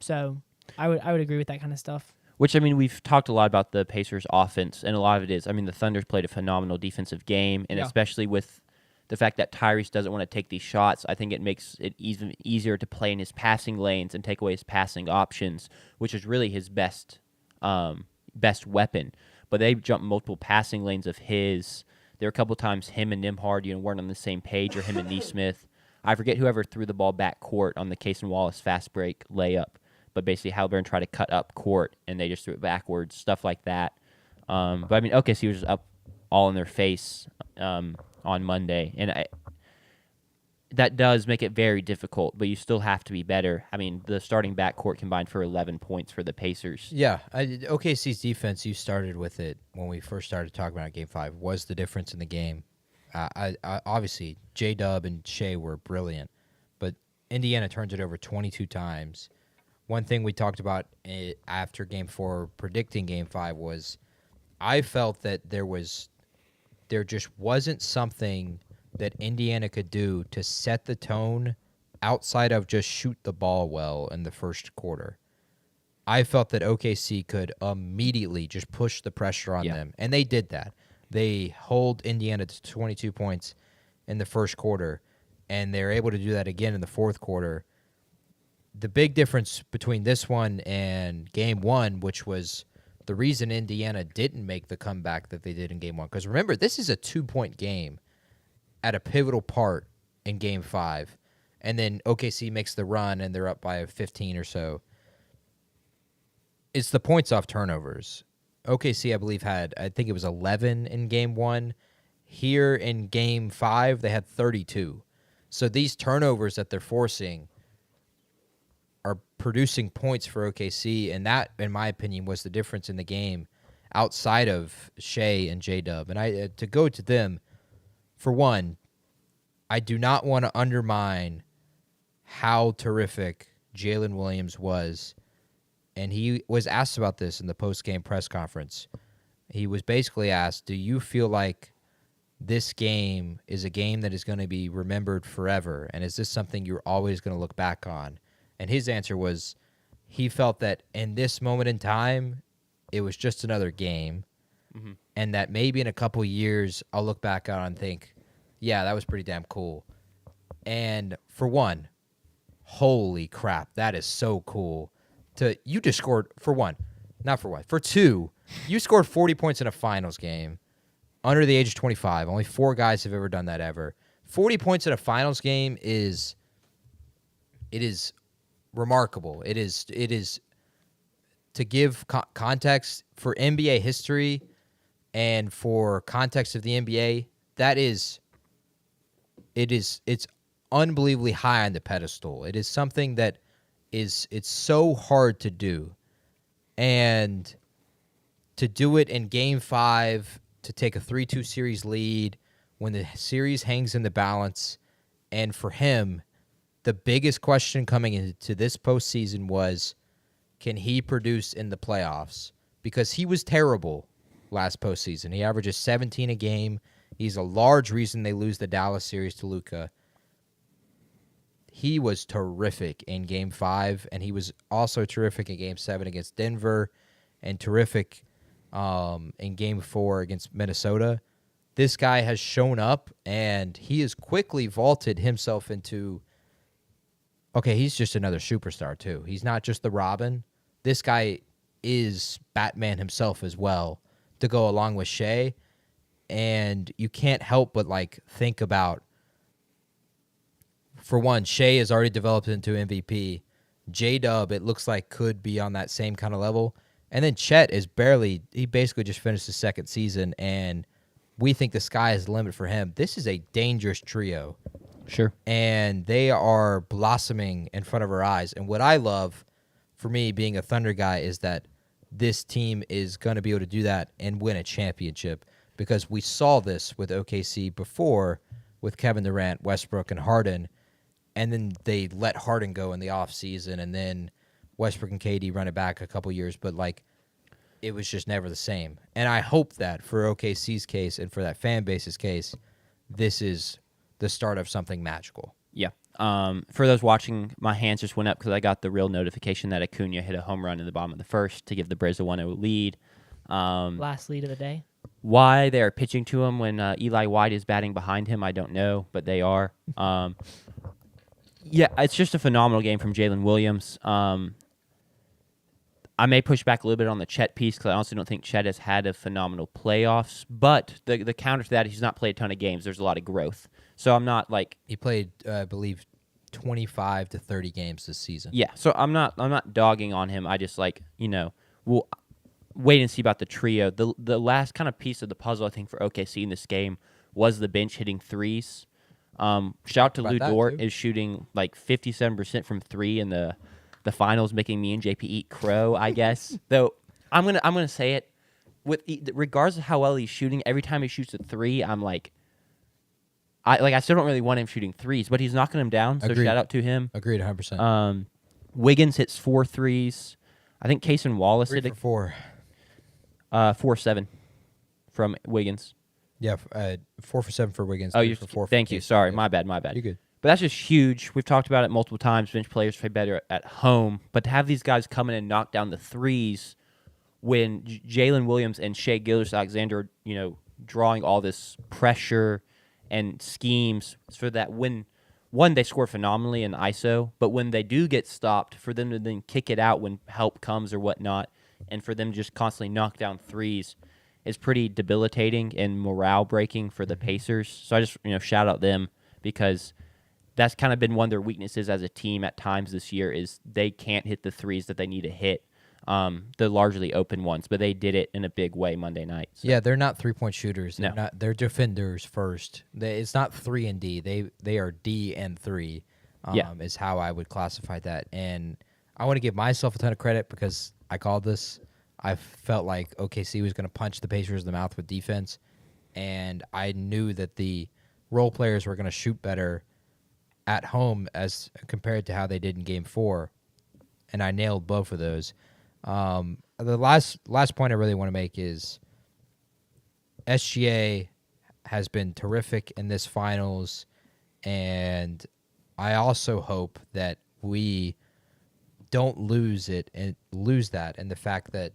So I would agree with that kind of stuff. Which, I mean, we've talked a lot about the Pacers' offense, and a lot of it is, I mean, the Thunder's played a phenomenal defensive game, and especially with the fact that Tyrese doesn't want to take these shots, I think it makes it even easier to play in his passing lanes and take away his passing options, which is really his best weapon. But they jumped multiple passing lanes of his. There were a couple times him and Nimhard, weren't on the same page, or him and Neesmith. I forget whoever threw the ball back court on the Case and Wallace fast break layup. But basically, Halliburton tried to cut up court, and they just threw it backwards, stuff like that. But, I mean, OKC was just up all in their face on Monday. And that does make it very difficult, but you still have to be better. I mean, the starting backcourt combined for 11 points for the Pacers. Yeah, OKC's defense, you started with it when we first started talking about Game 5, was the difference in the game. I obviously, J-Dub and Shea were brilliant, but Indiana turns it over 22 times. One thing we talked about after Game 4, predicting Game 5, was I felt that there just wasn't something that Indiana could do to set the tone outside of just shoot the ball well in the first quarter. I felt that OKC could immediately just push the pressure on them, and they did that. They hold Indiana to 22 points in the first quarter, and they're able to do that again in the fourth quarter. The big difference between this one and Game 1, which was the reason Indiana didn't make the comeback that they did in Game 1, because remember, this is a 2-point game at a pivotal part in Game 5, and then OKC makes the run, and they're up by 15 or so. It's the points off turnovers. OKC, I believe, I think it was 11 in Game 1. Here in Game 5, they had 32. So these turnovers that they're forcing are producing points for OKC, and that, in my opinion, was the difference in the game outside of Shea and J-Dub. And to go to them, for one, I do not want to undermine how terrific Jalen Williams was. And he was asked about this in the post-game press conference. He was basically asked, do you feel like this game is a game that is going to be remembered forever? And is this something you're always going to look back on? And his answer was he felt that in this moment in time, it was just another game. Mm-hmm. And that maybe in a couple years, I'll look back on and think, yeah, that was pretty damn cool. And for one, holy crap, that is so cool. You just scored, for two, you scored 40 points in a finals game under the age of 25. Only 4 guys have ever done that ever. 40 points in a finals game is remarkable. It is to give context for NBA history and for context of the NBA. It's unbelievably high on the pedestal. It is something that it's so hard to do, and to do it in Game 5, to take a 3-2 series lead when the series hangs in the balance, and for him, the biggest question coming into this postseason was, can he produce in the playoffs? Because he was terrible last postseason. He averages 17 a game. He's a large reason they lose the Dallas series to Luka. He was terrific in Game 5, and he was also terrific in Game 7 against Denver, and terrific in Game 4 against Minnesota. This guy has shown up, and he has quickly vaulted himself into, okay, he's just another superstar, too. He's not just the Robin. This guy is Batman himself as well, to go along with Shea. And you can't help but, think about, for one, Shea has already developed into MVP. J-Dub, it looks like, could be on that same kind of level. And then Chet is he basically just finished his second season, and we think the sky is the limit for him. This is a dangerous trio. Sure. And they are blossoming in front of our eyes. And what I love, for me, being a Thunder guy, is that this team is going to be able to do that and win a championship, because we saw this with OKC before with Kevin Durant, Westbrook, and Harden, and then they let Harden go in the offseason, and then Westbrook and KD run it back a couple years, but like it was just never the same. And I hope that for OKC's case and for that fan base's case, this is the start of something magical. Yeah. For those watching, my hands just went up because I got the real notification that Acuna hit a home run in the bottom of the first to give the Braves a 1-0 lead. Last lead of the day. Why they are pitching to him when Eli White is batting behind him, I don't know, but they are. Yeah, it's just a phenomenal game from Jalen Williams. I may push back a little bit on the Chet piece because I honestly don't think Chet has had a phenomenal playoffs. But the counter to that is he's not played a ton of games. There's a lot of growth. So I'm not like He played, I believe, 25 to 30 games this season. yeah. So I'm not dogging on him. I just we'll wait and see about the trio. The last kind of piece of the puzzle I think for OKC in this game was the bench hitting threes. Shout out to Lou Dort is shooting like 57% from three in the finals, making me and JP eat crow, I guess. Though I'm gonna say it regardless of how well he's shooting. Every time he shoots a three, I'm like, I still don't really want him shooting threes, but he's knocking them down. So Agreed. shout out to him. Agreed, 100%. Wiggins hits 4 threes. I think Cason Wallace hit 4. 4-7 from Wiggins. Yeah, 4 for 7 for Wiggins. Oh, 3 you for 4 for thank you. Casey. Sorry, Yeah. my bad. You're good. But that's just huge. We've talked about it multiple times. Bench players play better at home. But to have these guys come in and knock down the threes when Jalen Williams and Shai Gilgeous-Alexander, drawing all this pressure and schemes so that when, one, they score phenomenally in ISO, but when they do get stopped, for them to then kick it out when help comes or whatnot, and for them to just constantly knock down threes is pretty debilitating and morale-breaking for the Pacers. So I just, shout out them because that's kind of been one of their weaknesses as a team at times this year is they can't hit the threes that they need to hit, the largely open ones, but they did it in a big way Monday night. So. Yeah, they're not three-point shooters. No. They're defenders first. It's not 3 and D. They are D and 3 is how I would classify that. And I want to give myself a ton of credit because I called this. I felt like OKC was going to punch the Pacers in the mouth with defense, and I knew that the role players were going to shoot better at home as compared to how they did in Game 4, and I nailed both of those. The last point I really want to make is SGA has been terrific in this finals, and I also hope that we don't lose that and the fact that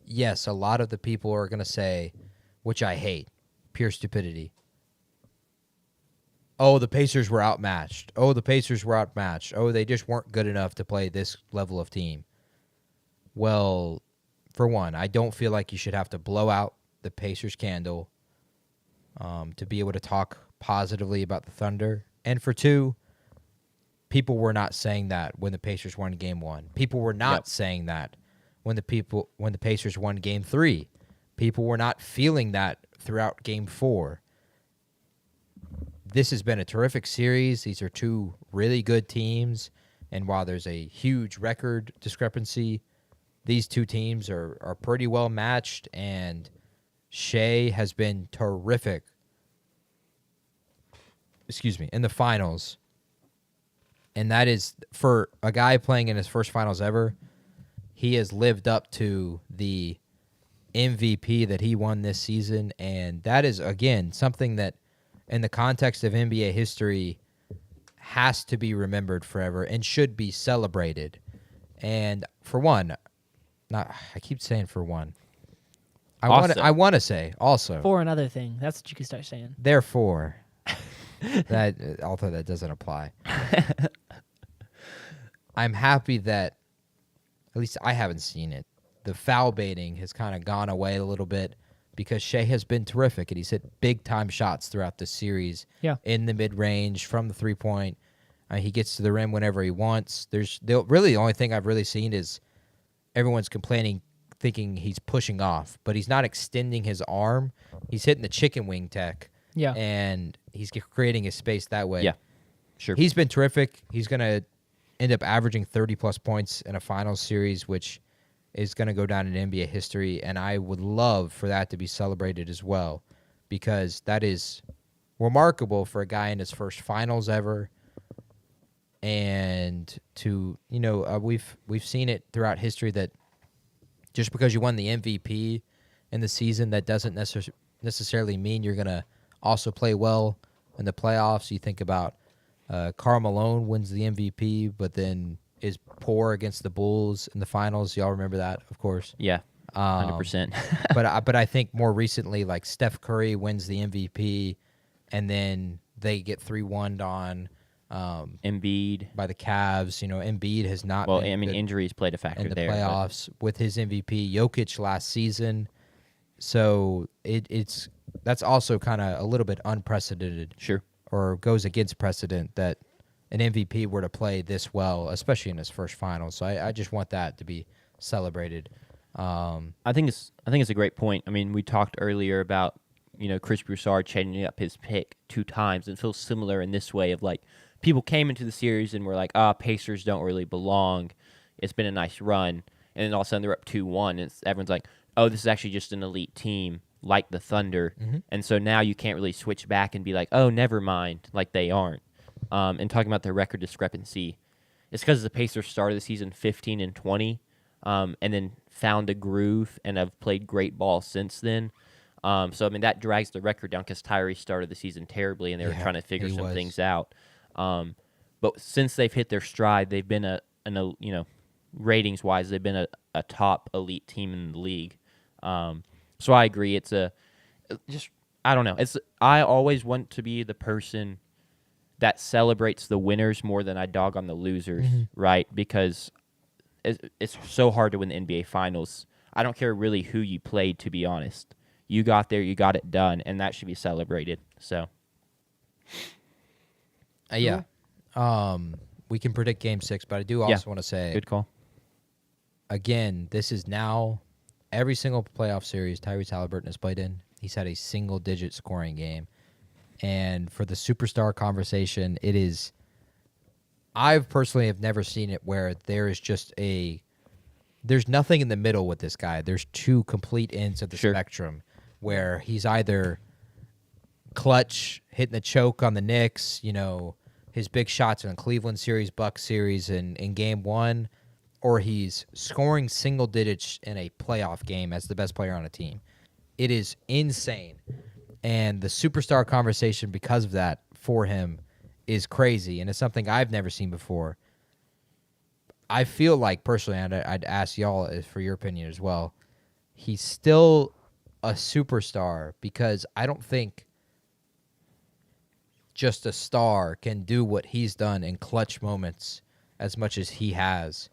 yes, a lot of the people are going to say, which I hate, pure stupidity. Oh, the Pacers were outmatched. Oh, they just weren't good enough to play this level of team. Well, for one, I don't feel like you should have to blow out the Pacers candle to be able to talk positively about the Thunder. And for two, people were not saying that when the Pacers won Game 1. People were not saying that when the Pacers won Game 3. People were not feeling that throughout Game 4. This has been a terrific series. These are two really good teams, and while there's a huge record discrepancy, these two teams are pretty well matched, and Shai has been terrific. In the finals. And that is, for a guy playing in his first finals ever, he has lived up to the MVP that he won this season. And that is, again, something that, in the context of NBA history, has to be remembered forever and should be celebrated. And for one, I keep saying for one. I want to say also. For another thing. That's what you can start saying. Therefore, although that doesn't apply. I'm happy that, at least I haven't seen it, the foul baiting has kind of gone away a little bit because Shai has been terrific, and he's hit big-time shots throughout the series in the mid-range, from the three-point. He gets to the rim whenever he wants. Really the only thing I've really seen is everyone's complaining, thinking he's pushing off, but he's not extending his arm. He's hitting the chicken wing tech, Yeah. and he's creating his space that way. Yeah, sure. He's been terrific. He's going to end up averaging 30-plus points in a finals series, which is going to go down in NBA history, and I would love for that to be celebrated as well, because that is remarkable for a guy in his first finals ever. And to, we've seen it throughout history that just because you won the MVP in the season, that doesn't necessarily mean you're going to also play well in the playoffs. You think about Karl Malone wins the MVP, but then is poor against the Bulls in the finals. Y'all remember that, of course. Yeah, 100%. But I think more recently, like Steph Curry wins the MVP, and then they get 3-1'd on Embiid by the Cavs. Embiid has not. Well, been I mean, good injuries played a factor in the there. playoffs with his MVP. Jokic last season, so that's also kind of a little bit unprecedented. Sure. Or goes against precedent that an MVP were to play this well, especially in his first final. So I just want that to be celebrated. I think it's a great point. I mean, we talked earlier about Chris Broussard changing up his pick 2 times, and it feels similar in this way of like people came into the series and were like, Pacers don't really belong. It's been a nice run, and then all of a sudden they're up 2-1, and everyone's like, oh, this is actually just an elite team like the Thunder, and so now you can't really switch back and be like, oh, never mind, like they aren't. And talking about their record discrepancy, it's because the Pacers started the season 15-20, and then found a groove and have played great ball since then. So I mean that drags the record down because Tyrese started the season terribly, and they were trying to figure some things out. But since they've hit their stride, they've been ratings wise, they've been a top elite team in the league. So I agree. It's I don't know. I always want to be the person that celebrates the winners more than I dog on the losers, right? Because it's so hard to win the NBA Finals. I don't care really who you played, to be honest. You got there, you got it done, and that should be celebrated. So, yeah. We can predict Game 6, but I do also want to say, good call. Again, this is now every single playoff series Tyrese Halliburton has played in, he's had a single-digit scoring game. And for the superstar conversation, it is – I personally have never seen it where there is just there's nothing in the middle with this guy. There's 2 complete ends of the spectrum where he's either clutch, hitting the choke on the Knicks, his big shots in the Cleveland series, Bucks series in Game 1, or he's scoring single digits in a playoff game as the best player on a team. It is insane. And the superstar conversation because of that for him is crazy, and it's something I've never seen before. I feel like, personally, I'd ask y'all for your opinion as well, he's still a superstar because I don't think just a star can do what he's done in clutch moments as much as he has.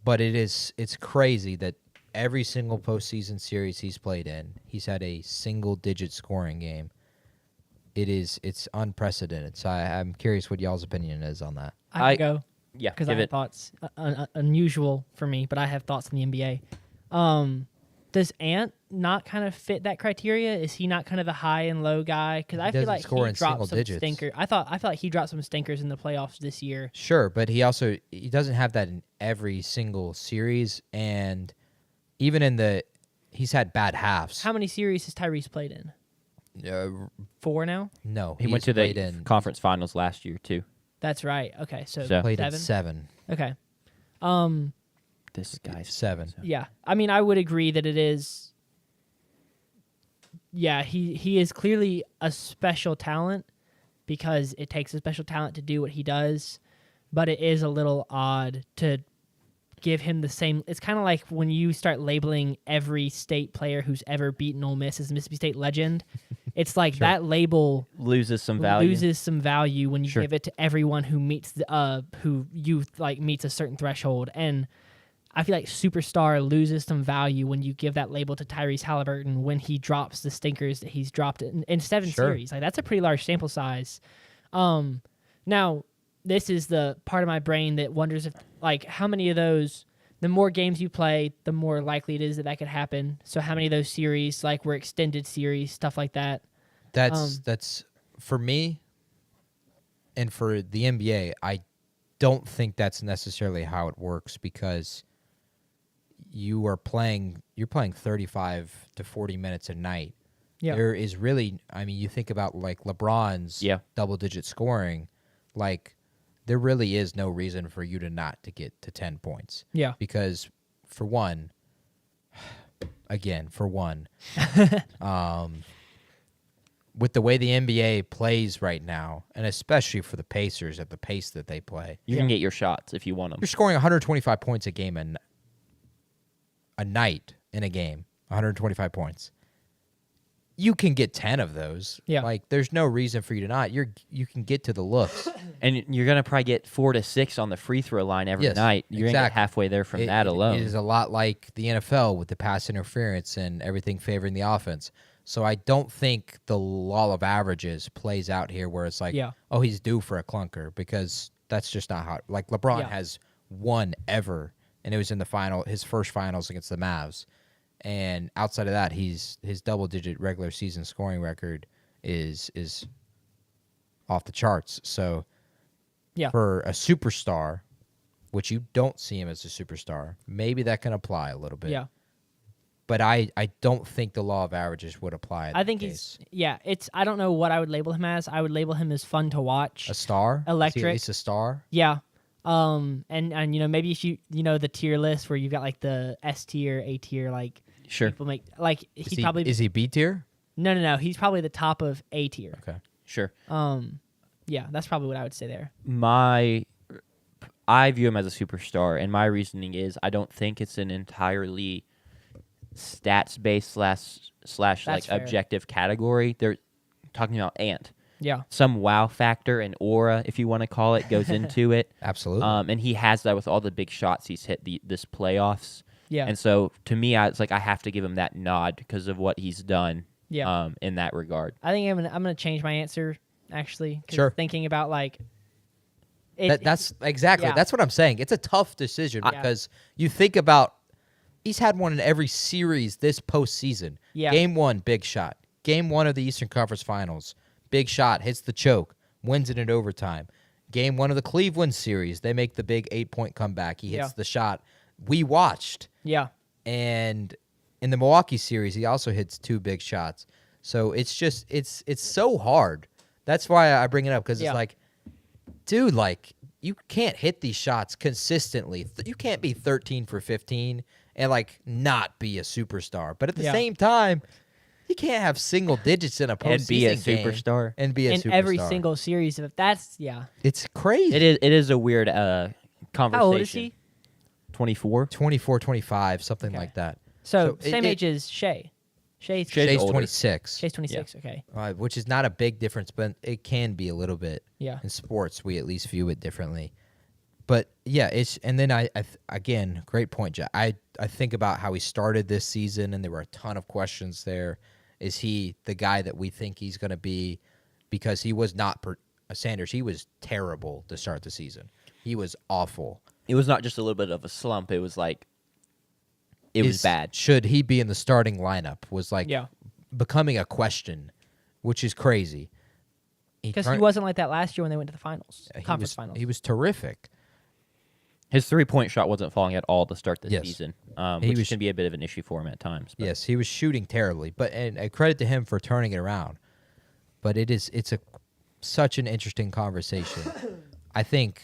But it's crazy that every single postseason series he's played in, he's had a single-digit scoring game. It's unprecedented. So I'm curious what y'all's opinion is on that. I can go. Yeah, because I have thoughts. Unusual for me, but I have thoughts in the NBA. Does Ant not kind of fit that criteria? Is he not kind of a high and low guy? Because I feel like he dropped some stinkers. I feel like he dropped some stinkers in the playoffs this year. Sure, but he doesn't have that in every single series, and even he's had bad halves. How many series has Tyrese played in? 4 now? No, he went to the conference finals last year too. That's right. Okay, so played 7? in 7. Okay. This guy's 7. So. Yeah, I mean, I would agree that it is. Yeah, he is clearly a special talent because it takes a special talent to do what he does, but it is a little odd to give him the same. It's kind of like when you start labeling every state player who's ever beaten Ole Miss as a Mississippi State legend. It's like that label loses some value when you give it to everyone who meets meets a certain threshold. And I feel like superstar loses some value when you give that label to Tyrese Halliburton when he drops the stinkers that he's dropped in 7 series. Like that's a pretty large sample size. Now this is the part of my brain that wonders if, like, how many of those, the more games you play, the more likely it is that could happen. So how many of those series, like, were extended series, stuff like that? That's for me and for the NBA, I don't think that's necessarily how it works because you're playing 35 to 40 minutes a night. Yeah. There is really, I mean, you think about like LeBron's double-digit scoring, like there really is no reason for you to not to get to 10 points. Yeah. Because for one, with the way the NBA plays right now, and especially for the Pacers at the pace that they play, You can get your shots if you want them. you're scoring 125 points a game and a night in a game, 125 points. You can get 10 of those. Yeah. Like, there's no reason for you to not. You can get to the looks. And you're going to probably get 4 to 6 on the free throw line every Yes, night. You're going to get exactly. halfway there from that alone. It is a lot like the NFL with the pass interference and everything favoring the offense. So I don't think the law of averages plays out here where it's like, oh, he's due for a clunker, because that's just not how. Like, LeBron has one ever, and it was in his first finals against the Mavs. And outside of that, his double-digit regular season scoring record is off the charts. So for a superstar, which you don't see him as a superstar, maybe that can apply a little bit. Yeah. But I don't think the law of averages would apply. I think I don't know what I would label him as. I would label him as fun to watch. A star? Electric. Is he at least a star? Yeah. And maybe if the tier list where you've got like the S tier, A tier, like Sure. people make like Is he B tier? No. He's probably the top of A tier. Okay. Sure. Yeah, that's probably what I would say there. I view him as a superstar, and my reasoning is I don't think it's an entirely stats based slash like fair. objective category. They're talking about Ant. Yeah. Some wow factor and aura, if you want to call it, goes into it. Absolutely. And he has that with all the big shots he's hit this playoffs. Yeah. And so to me, it's like I have to give him that nod because of what he's done. Yeah. In that regard. I think I'm gonna change my answer actually. 'Cause Sure. Thinking about like. That's exactly. Yeah. That's what I'm saying. It's a tough decision because you think about he's had one in every series this postseason. Yeah. Game 1, big shot. Game 1 of the Eastern Conference Finals, big shot, hits the choke, wins it in overtime. Game 1 of the Cleveland series, they make the big 8-point comeback. He hits the shot we watched. Yeah. And in the Milwaukee series, he also hits 2 big shots. So it's just it's so hard. That's why I bring it up, because it's like, dude, like, you can't hit these shots consistently. You can't be 13 for 15 and like not be a superstar. But at the same time, you can't have single digits in a postseason And be a game superstar. and be a superstar. In every single series, if that's It's crazy. It is a weird conversation. How old is he? 24. 24, 25, something Okay. like that. So So same it- age as Shea. Shay's Shay's older. 26, 26. Okay. which is not a big difference, but it can be a little bit. Yeah. In sports, we at least view it differently. But yeah, and then again, great point, Jack. I think about how he started this season, and there were a ton of questions there. Is he the guy that we think he's going to be? Because he was not Sanders. He was terrible to start the season. He was awful. It was not just a little bit of a slump. It was like it was bad. Should he be in the starting lineup? Was like Yeah. becoming a question, which is crazy. Because he wasn't like that last year when they went to the finals, conference finals. He was terrific. His 3-point shot wasn't falling at all to start the Yes. season, He which was- can be a bit of an issue for him at times. But Yes, he was shooting terribly, and credit to him for turning it around. But it's such an interesting conversation. I think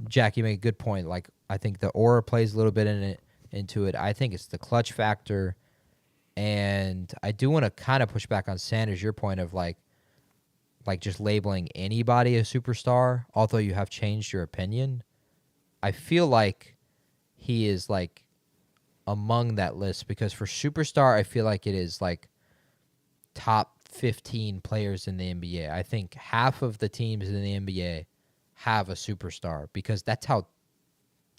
Jack, you make a good point. Like, I think the aura plays a little bit into it. I think it's the clutch factor, and I do want to kind of push back on Sanders, your point of like just labeling anybody a superstar, although you have changed your opinion. I feel like he is like among that list, because for superstar, I feel like it is like top 15 players in the NBA. I think half of the teams in the NBA have a superstar, because that's how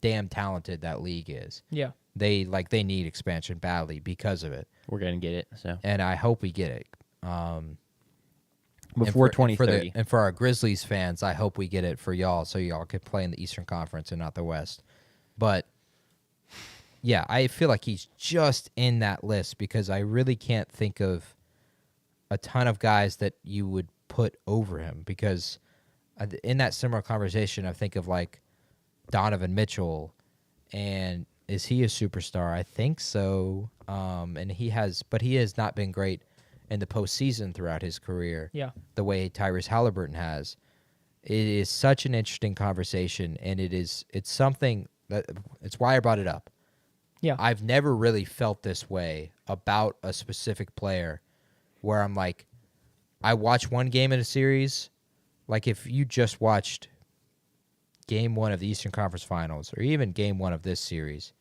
damn talented that league is. Yeah. They need expansion badly because of it. we're gonna get it. So And I hope we get it. Before And 2030. and for our Grizzlies fans, I hope we get it for y'all, so y'all could play in the Eastern Conference and not the West. But yeah, I feel like he's just in that list because I really can't think of a ton of guys that you would put over him. Because in that similar conversation, I think of like Donovan Mitchell, and is he a superstar? I think so. And he has not been great in the postseason throughout his career. Yeah. The way Tyrese Halliburton has. It is such an interesting conversation, and it's something that it's why I brought it up. Yeah. I've never really felt this way about a specific player where I'm like, I watch one game in a series, like if you just watched game 1 of the Eastern Conference Finals or even game 1 of this series,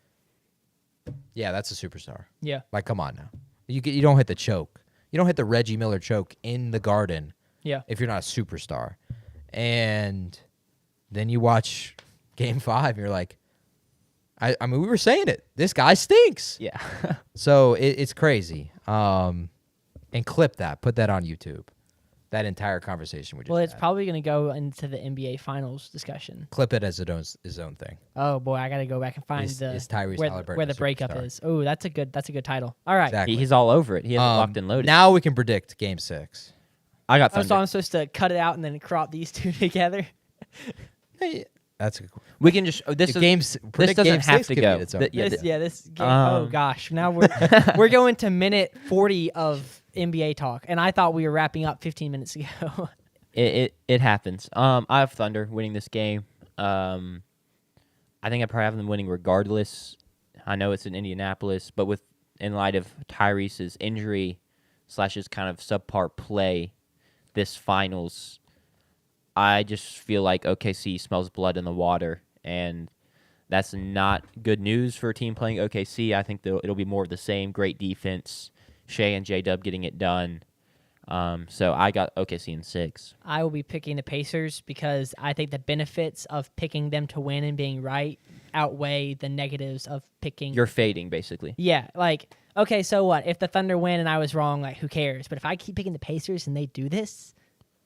yeah, that's a superstar. Yeah. Like, come on now. You don't hit the choke. You don't hit the Reggie Miller choke in the Garden Yeah. if you're not a superstar. And then you watch game 5 and you're like, I mean, we were saying it. This guy stinks. Yeah. So it's crazy. And clip that. Put that on YouTube. That entire conversation we just Well, it's had. probably going to go into the NBA Finals discussion. Clip it as his own thing. Oh boy, I got to go back and find Is Tyrese where Halliburton the a breakup superstar? is. Oh, that's a good title. All right. Exactly. He's all over it. He has it locked and loaded. Now we can predict game 6. I got Oh, Thunder. so I'm supposed to cut it out and then crop these two together. Hey, that's a We can just this this doesn't have to go. This game. Oh gosh, now we're going to minute 40 of NBA talk, and I thought we were wrapping up 15 minutes ago. It happens. I have Thunder winning this game. I think I probably have them winning regardless. I know it's in Indianapolis, but in light of Tyrese's injury / his kind of subpar play this finals, I just feel like OKC smells blood in the water, and that's not good news for a team playing OKC. I think it'll be more of the same. Great defense, Shea and J-Dub getting it done. So I got OKC in 6. I will be picking the Pacers because I think the benefits of picking them to win and being right outweigh the negatives of picking. You're fading, basically. Yeah, like, okay, so what? If the Thunder win and I was wrong, like, who cares? But if I keep picking the Pacers and they do this,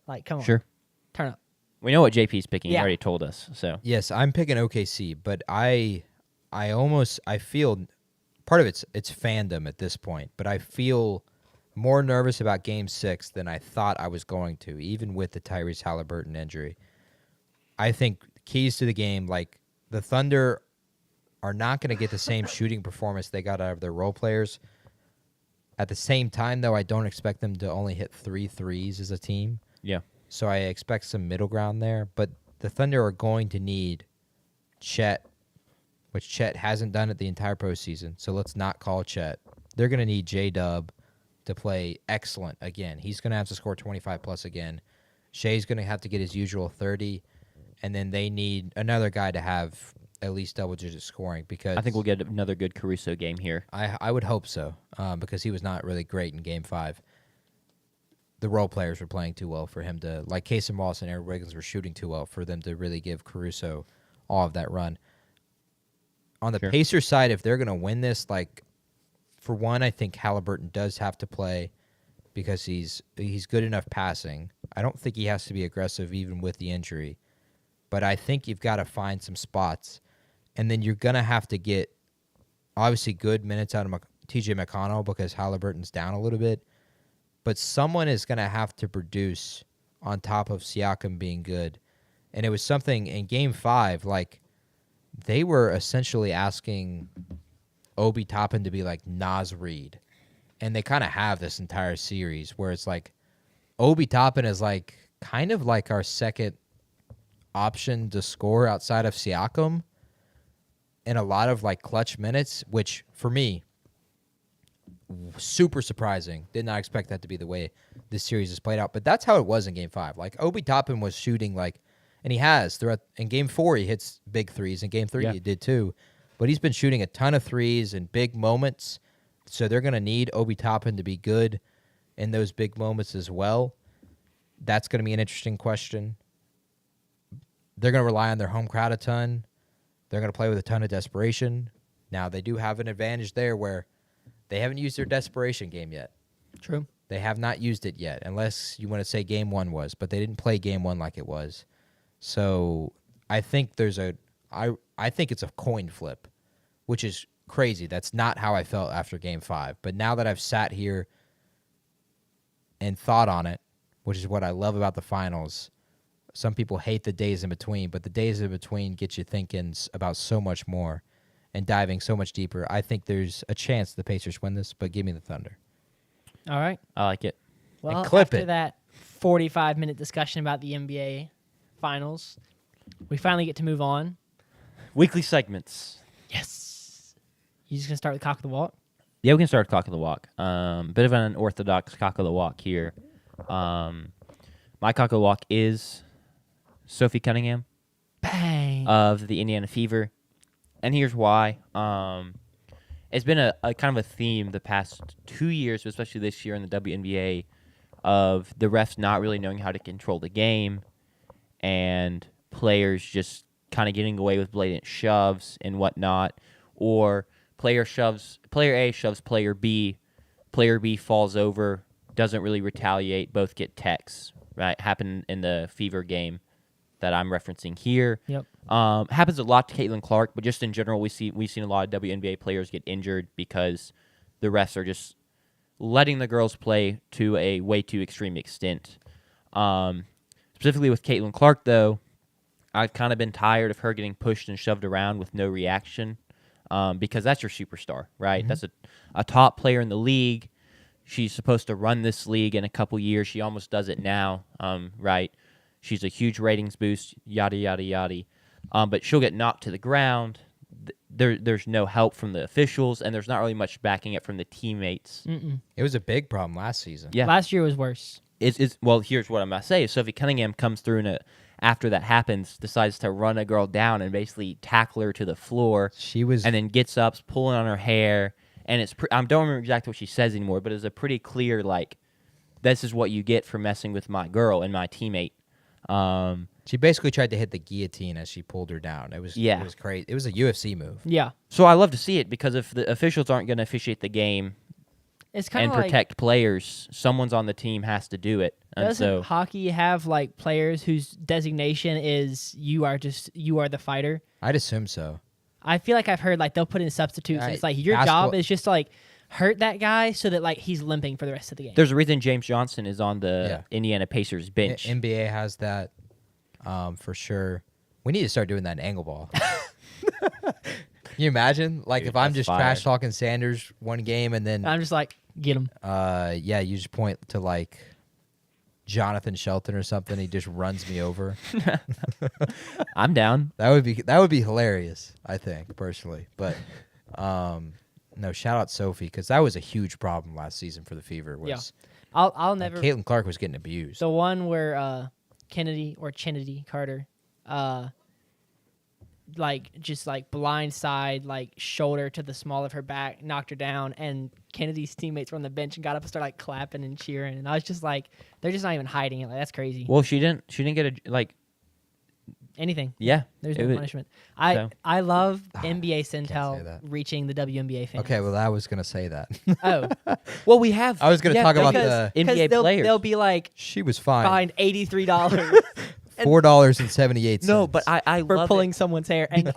like, come on. Sure. Turn up. We know what JP's picking. He Yeah. already told us. So Yes, I'm picking OKC, but I feel part of it's fandom at this point, but I feel more nervous about game 6 than I thought I was going to, even with the Tyrese Halliburton injury. I think keys to the game, like the Thunder are not going to get the same shooting performance they got out of their role players. At the same time, though, I don't expect them to only hit 3 threes as a team. yeah, So I expect some middle ground there. But the Thunder are going to need Chet, which Chet hasn't done it the entire postseason. So let's not call Chet. They're going to need J-Dub to play excellent again. He's going to have to score 25-plus again. Shea's going to have to get his usual 30. And then they need another guy to have at least double-digit scoring because I think we'll get another good Caruso game here. I would hope so because he was not really great in Game 5. The role players were playing too well for him to, like Casey Moss and Aaron Wiggins were shooting too well for them to really give Caruso all of that run. On the Sure. Pacers side, if they're going to win this, like, for one, I think Halliburton does have to play because he's good enough passing. I don't think he has to be aggressive even with the injury. But I think you've got to find some spots. And then you're going to have to get, obviously, good minutes out of TJ McConnell because Halliburton's down a little bit. But someone is going to have to produce on top of Siakam being good. And it was something in Game 5, like, they were essentially asking Obi Toppin to be like Naz Reid. And they kind of have this entire series where it's like Obi Toppin is like kind of like our second option to score outside of Siakam in a lot of like clutch minutes, which for me, super surprising. Did not expect that to be the way this series has played out. But that's how it was in Game 5. Like Obi Toppin was shooting like, and he has throughout. In Game 4, he hits big threes. In Game 3, he did too. But he's been shooting a ton of threes in big moments. So they're going to need Obi Toppin to be good in those big moments as well. That's going to be an interesting question. They're going to rely on their home crowd a ton. They're going to play with a ton of desperation. Now, they do have an advantage there where they haven't used their desperation game yet. True. They have not used it yet, unless you want to say Game 1 was, but they didn't play Game 1 like it was. So I think I think it's a coin flip, which is crazy. That's not how I felt after Game 5. But now that I've sat here and thought on it, which is what I love about the finals, some people hate the days in between, but the days in between get you thinking about so much more and diving so much deeper. I think there's a chance the Pacers win this, but give me the Thunder. All right. I like it. Well, clip after it. that 45-minute discussion about the NBA finals, we finally get to move on. Weekly segments. Yes. You just gonna start with cock of the walk? Yeah, we can start with cock of the walk. Bit of an unorthodox cock of the walk here. My cock of the walk is Sophie Cunningham Bang. of the Indiana Fever, and here's why. It's been a kind of a theme the past 2 years, especially this year in the WNBA, of the refs not really knowing how to control the game, and players just kind of getting away with blatant shoves and whatnot, or player A shoves player B falls over, doesn't really retaliate, both get techs, right? Happened in the Fever game that I'm referencing here. Yep. Happens a lot to Caitlin Clark, but just in general, we've seen a lot of WNBA players get injured because the refs are just letting the girls play to a way too extreme extent. Specifically with Caitlin Clark, though, I've kind of been tired of her getting pushed and shoved around with no reaction, because that's your superstar, right? Mm-hmm. That's a top player in the league. She's supposed to run this league in a couple years. She almost does it now, right? She's a huge ratings boost, yada, yada, yada. But she'll get knocked to the ground. There's no help from the officials, and there's not really much backing it from the teammates. Mm-mm. It was a big problem last season. Yeah. Last year was worse. Well, here's what I'm going to say. Sophie Cunningham comes through and after that happens, decides to run a girl down and basically tackle her to the floor. She was, And then gets up, pulling on her hair. And I don't remember exactly what she says anymore, but it's a pretty clear, like, this is what you get for messing with my girl and my teammate. she basically tried to hit the guillotine as she pulled her down. It was crazy. It was a UFC move. Yeah. So I love to see it, because if the officials aren't going to officiate the game It's kind and of like, protect players, someone's on the team has to do it. And doesn't so hockey have like players whose designation is you are the fighter? I'd assume so. I feel like I've heard like they'll put in substitutes. And it's like your Basketball- job is just to like hurt that guy so that like he's limping for the rest of the game. there's a reason James Johnson is on the Indiana Pacers bench. NBA has that for sure. We need to start doing that in angle ball. Can you imagine? Like, Dude, if I'm that's just fire. trash talking Sanders one game and then I'm just like, get him. you just point to like Jonathan Shelton or something. He just runs me over. I'm down. That would be hilarious, I think, personally. But no, shout out Sophie, because that was a huge problem last season for the Fever. Was I'll never. Caitlin Clark was getting abused. The one where Kennedy Carter, like just like blind side, like shoulder to the small of her back, knocked her down, and Kennedy's teammates were on the bench and got up and started like clapping and cheering, and I was just like, they're just not even hiding it. Like, that's crazy. Well, she didn't get Anything. yeah. There's it no was- punishment. so. I love NBA say Centel that. reaching the WNBA fans. Okay, well, I was gonna say that. Oh, Well, we have. I was gonna talk about the. NBA they'll, players. They'll be like She was fine. fined $83 $4.78 No, but I for love pulling it. someone's hair, and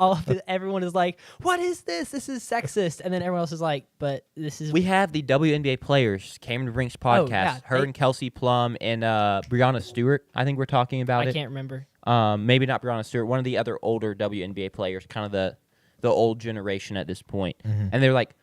everyone is like, "What is this? This is sexist." And then everyone else is like, "But this is." We have the WNBA players came to Brinks podcast. yeah, Her they- and Kelsey Plum and Brianna Stewart. I think we're talking about I it. can't remember. Maybe not Brianna Stewart. One of the other older WNBA players, kind of the old generation at this point. Mm-hmm. And they're like,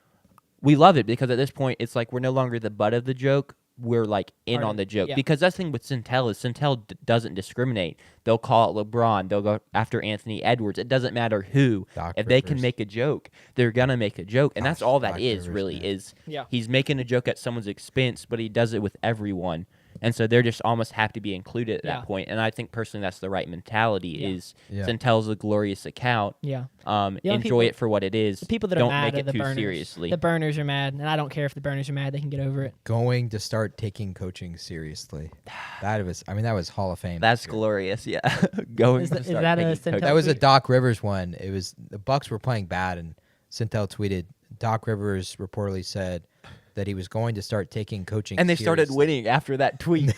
we love it because at this point it's like we're no longer the butt of the joke. We're like in Part on of the it, joke yeah. because that's the thing with Centel is Centel doesn't discriminate. They'll call it LeBron. They'll go after Anthony Edwards. It doesn't matter who. Doc If they can Rivers. make a joke, they're gonna make a joke, and that's all that Doc is Rivers, really man. is. Yeah. He's making a joke at someone's expense, but he does it with everyone. And so they're just almost have to be included at Yeah. that point. And I think personally that's the right mentality Yeah. is Yeah. Centel's a glorious account. Yeah. Enjoy people- it for what it is. The people that Don't are mad make are it the too burners. seriously. The burners are mad, and I don't care if the burners are mad. They can get over it. Going to start taking coaching seriously. That was Hall of Fame. That's this year. glorious, yeah. Going Is to that- is start that a taking Centel coaching. That was a tweet? Doc Rivers one. It was the Bucks were playing bad, and Centel tweeted. Doc Rivers reportedly said, that he was going to start taking coaching, And they started seriously. winning after that tweet.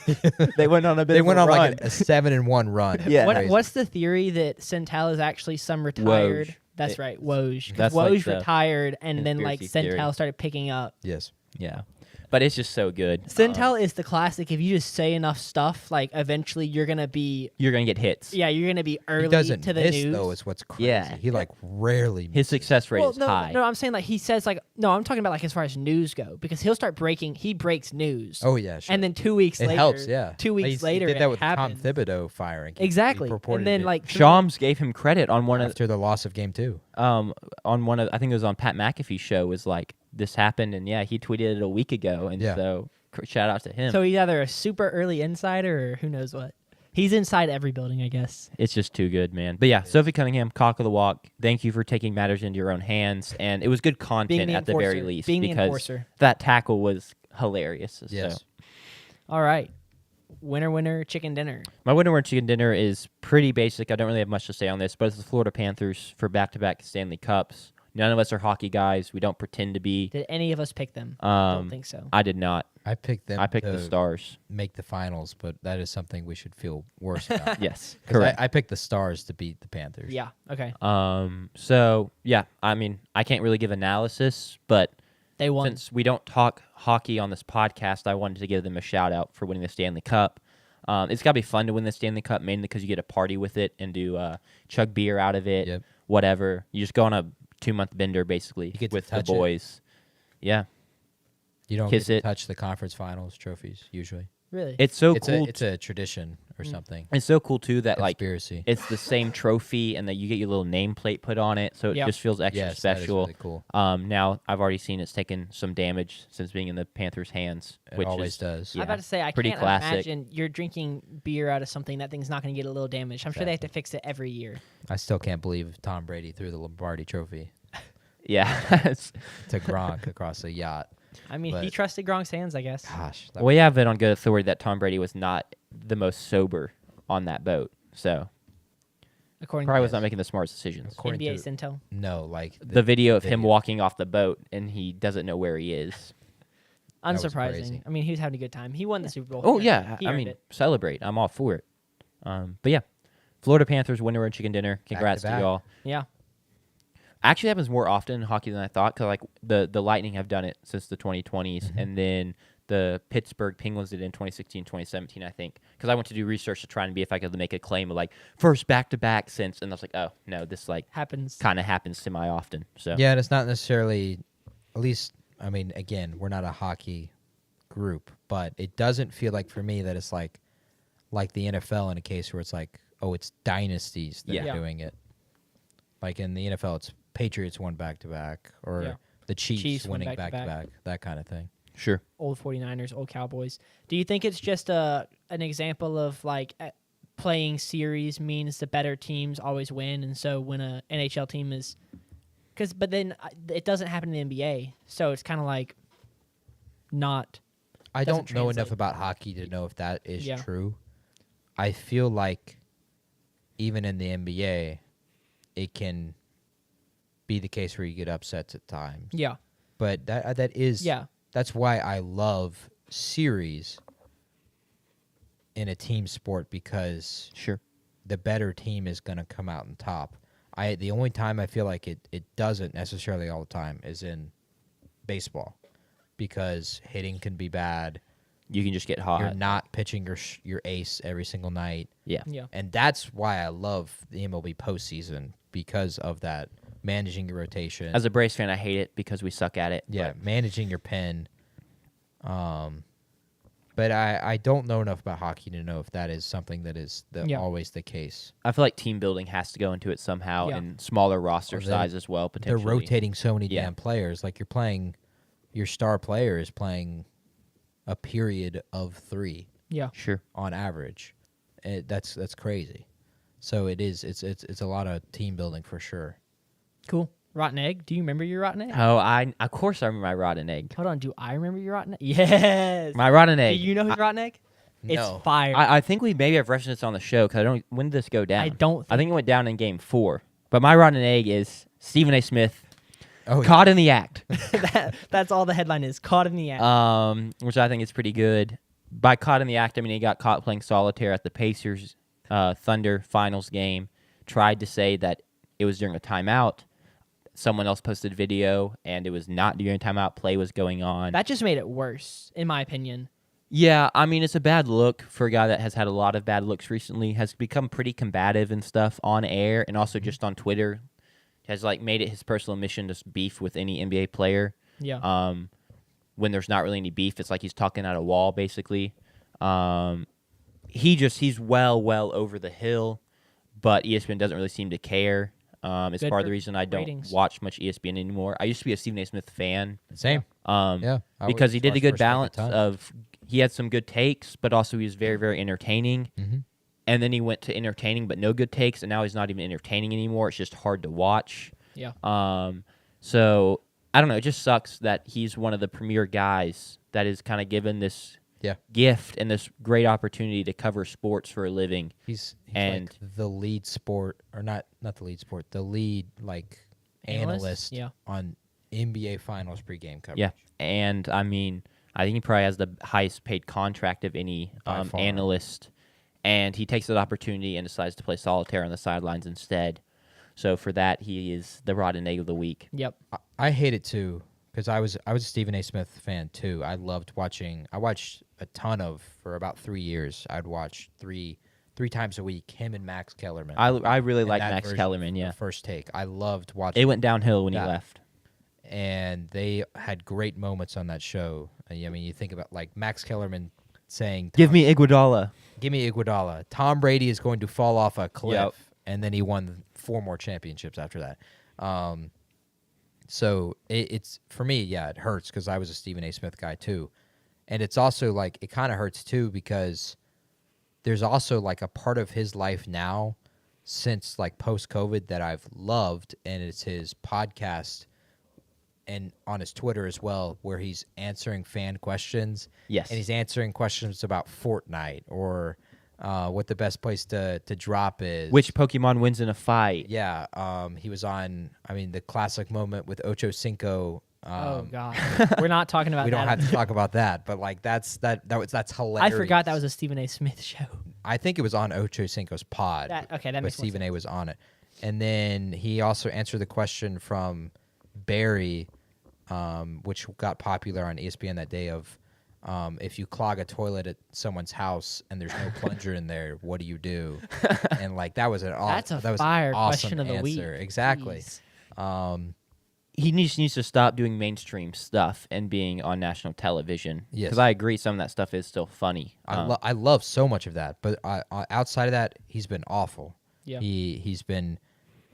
They went on a bit They of went a on run. like a 7-1 run. Yeah. Crazy. What's the theory that Centel is actually some retired? Woj. That's right, Woj. 'Cause That's like Woj the retired, and then like conspiracy theory. Centel started picking up. Yes. Yeah. But it's just so good. Centel is the classic. If you just say enough stuff, like eventually you're gonna be, You're going to get hits. you're gonna be early He doesn't to the miss news. though. Is what's crazy. Yeah. He like rarely. His success rate Well, is no, high. no, I'm saying like he says like no, I'm talking about like as far as news go because he'll start breaking. He breaks news. Oh yeah, sure. And then 2 weeks it later, helps. Yeah. 2 weeks later, he did it that with happened. Tom Thibodeau firing. He Exactly. reported And then it like Shams gave him credit on one of after the loss of game 2. on one of I think it was on Pat McAfee's show was like this happened and yeah he tweeted it a week ago and Yeah. so shout out to him. So he's either a super early insider or who knows what. He's inside every building, I guess. It's just too good, man. But yeah, Sophie Cunningham, cock of the walk. Thank you for taking matters into your own hands, and it was good content the at the very enforcer. least Being the because enforcer. that tackle was hilarious. Yes. So All right. Winner, chicken dinner. my winner chicken dinner is pretty basic. I don't really have much to say on this, but it's the Florida Panthers for back-to-back Stanley Cups. None of us are hockey guys. We don't pretend to be. Did any of us pick them? I don't Um, think so. I did not. I picked them. I picked the to Stars. make the finals, but that is something we should feel worse about. Yes, 'Cause correct. I picked the Stars to beat the Panthers. Yeah. Okay. So yeah, I mean, I can't really give analysis, but They won. since we don't talk hockey on this podcast, I wanted to give them a shout out for winning the Stanley Cup. It's got to be fun to win the Stanley Cup, mainly because you get to party with it and do chug beer out of it, Yep. whatever. You just go on a 2-month bender, basically, You get to with the touch it. boys. Yeah, You don't Kiss get to it. touch the conference finals trophies usually. Really? it's so it's cool. it's a tradition or something. It's so cool too that like Conspiracy. it's the same trophy and that you get your little nameplate put on it, so it Yeah. just feels extra Yes, that is special. really cool. Now I've already seen it's taken some damage since being in the Panthers' hands, It which always is does. I'm about to say I pretty can't classic. imagine you're drinking beer out of something that thing's not going to get a little damaged. I'm sure they have to fix it every year. I still can't believe Tom Brady threw the Lombardi Trophy yeah. to Gronk across a yacht. I mean, he But- trusted Gronk's hands, I guess. Gosh, that We have it on good authority that Tom Brady was not the most sober on that boat, so According probably to was not making the smartest decisions. according NBA to Centel. no, like The video of him video. walking off the boat and he doesn't know where he is. was Unsurprising. crazy. I mean, he was having a good time. He won the Super Bowl. Oh yeah, He I earned mean it. celebrate. I'm all for it. But yeah, Florida Panthers winner and chicken dinner. Congrats to back. y'all. Yeah. Actually happens more often in hockey than I thought because like the Lightning have done it since the 2020s, and then the Pittsburgh Penguins did it in 2016, 2017, I think. Because I went to do research to try and be if I could make a claim of like first back-to-back since, and I was like, oh no, this like Happens. kind of happens semi-often. So Yeah, and it's not necessarily, at least, I mean, again, we're not a hockey group, but it doesn't feel like for me that it's like the NFL in a case where it's like, oh, it's dynasties that Yeah. are doing it. Like in the NFL, it's Patriots won back-to-back, or Yeah. the Chiefs Chiefs won winning back-to-back. back-to-back, that kind of thing. sure. Old 49ers, old Cowboys. Do you think it's just an example of like playing series means the better teams always win, and so when a NHL team is, but then it doesn't happen in the NBA, so it's kind of like not. I Doesn't don't know enough translate. about hockey to know if that is Yeah. true. I feel like even in the NBA, it can be the case where you get upsets at times. Yeah. But that is Yeah. That's why I love series in a team sport, because Sure. the better team is going to come out on top. The only time I feel like it doesn't necessarily all the time is in baseball, because hitting can be bad. You can just get hot. You're not pitching your ace every single night. Yeah. Yeah. And that's why I love the MLB postseason, because of that, managing your rotation. As a Braves fan, I hate it because we suck at it. Yeah, managing your pen. But I don't know enough about hockey to know if that is something that is Yeah. always the case. I feel like team building has to go into it somehow, Yeah. and smaller roster Well, size as well, potentially. They're rotating so many Yeah. damn players. Like your star player is playing a period of 3 Yeah. Sure. on average. That's crazy. So it's a lot of team building for sure. Cool. Rotten egg. Do you remember your rotten egg? Oh, of course I remember my rotten egg. Hold on. Do I remember your rotten egg? Yes. My rotten Do egg. you know his rotten egg? It's No. fire. I think we maybe have referenced this on the show because I don't. When did this go down? I don't I think it went down in Game 4. But my rotten egg is Stephen A. Smith Oh, yeah. Caught in the act. That's all the headline is. Caught in the act. Which I think is pretty good. By caught in the act, I mean he got caught playing solitaire at the Pacers Thunder finals game. Tried to say that it was during a timeout. Someone else posted video, and it was not during a timeout. Play was going on. That just made it worse, in my opinion. Yeah, I mean, it's a bad look for a guy that has had a lot of bad looks recently, has become pretty combative and stuff on air and also just on Twitter. Has, like, made it his personal mission to beef with any NBA player. Yeah. When there's not really any beef, it's like he's talking at a wall, basically. He's well over the hill, but ESPN doesn't really seem to care. It's Good part of for the reason I don't ratings. watch much ESPN anymore. I used to be a Stephen A. Smith fan. Same. Yeah. I Because he always did a watched good First Take a balance ton. of he had some good takes, but also he was very, very entertaining. Mm-hmm. And then he went to entertaining but no good takes, and now he's not even entertaining anymore. It's just hard to watch. Yeah. So I don't know. It just sucks that he's one of the premier guys that is kind of given this gift and this great opportunity to cover sports for a living. He's And- like the lead sport, or not the lead sport, the lead like analyst Yeah. on NBA Finals pregame coverage. Yeah, and I mean, I think he probably has the highest paid contract of any By far. analyst, and he takes that opportunity and decides to play solitaire on the sidelines instead. So for that, he is the rotten egg of the week. Yep. I hate it too because I was a Stephen A. Smith fan too. I loved watching. I watched a ton for about 3 years. I'd watch three times a week him and Max Kellerman. I really And like that Max version Kellerman. of Yeah, First Take. I loved watching. it went downhill when he Yeah. left. And they had great moments on that show. I mean, you think about like Max Kellerman saying, Give me Iguodala. Give me Iguodala. Tom Brady is going to fall off a cliff." Yep. And then he won 4 more championships after that. So it's for me, yeah, it hurts because I was a Stephen A. Smith guy too. And it's also like it kind of hurts too because there's also like a part of his life now since like post-COVID that I've loved, and it's his podcast and on his Twitter as well, where he's answering fan questions. Yes. And he's answering questions about Fortnite or what the best place to drop is. Which Pokemon wins in a fight? Yeah. He was on, the classic moment with Ocho Cinco. Oh God. We're not talking about We don't that. have to talk about that, but like that's hilarious. I forgot that was a Stephen A. Smith show. I think it was on Ocho Cinco's pod. That but makes more Stephen A. sense. was on it. And then he also answered the question from Barry, which got popular on ESPN that day of if you clog a toilet at someone's house and there's no plunger in there, what do you do? And like that was That's a that was fire an awesome question of the week. answer. Exactly. Jeez. He needs to stop doing mainstream stuff and being on national television. Yes. Because I agree, some of that stuff is still funny. I love so much of that, but outside of that, he's been awful. Yeah. He's been.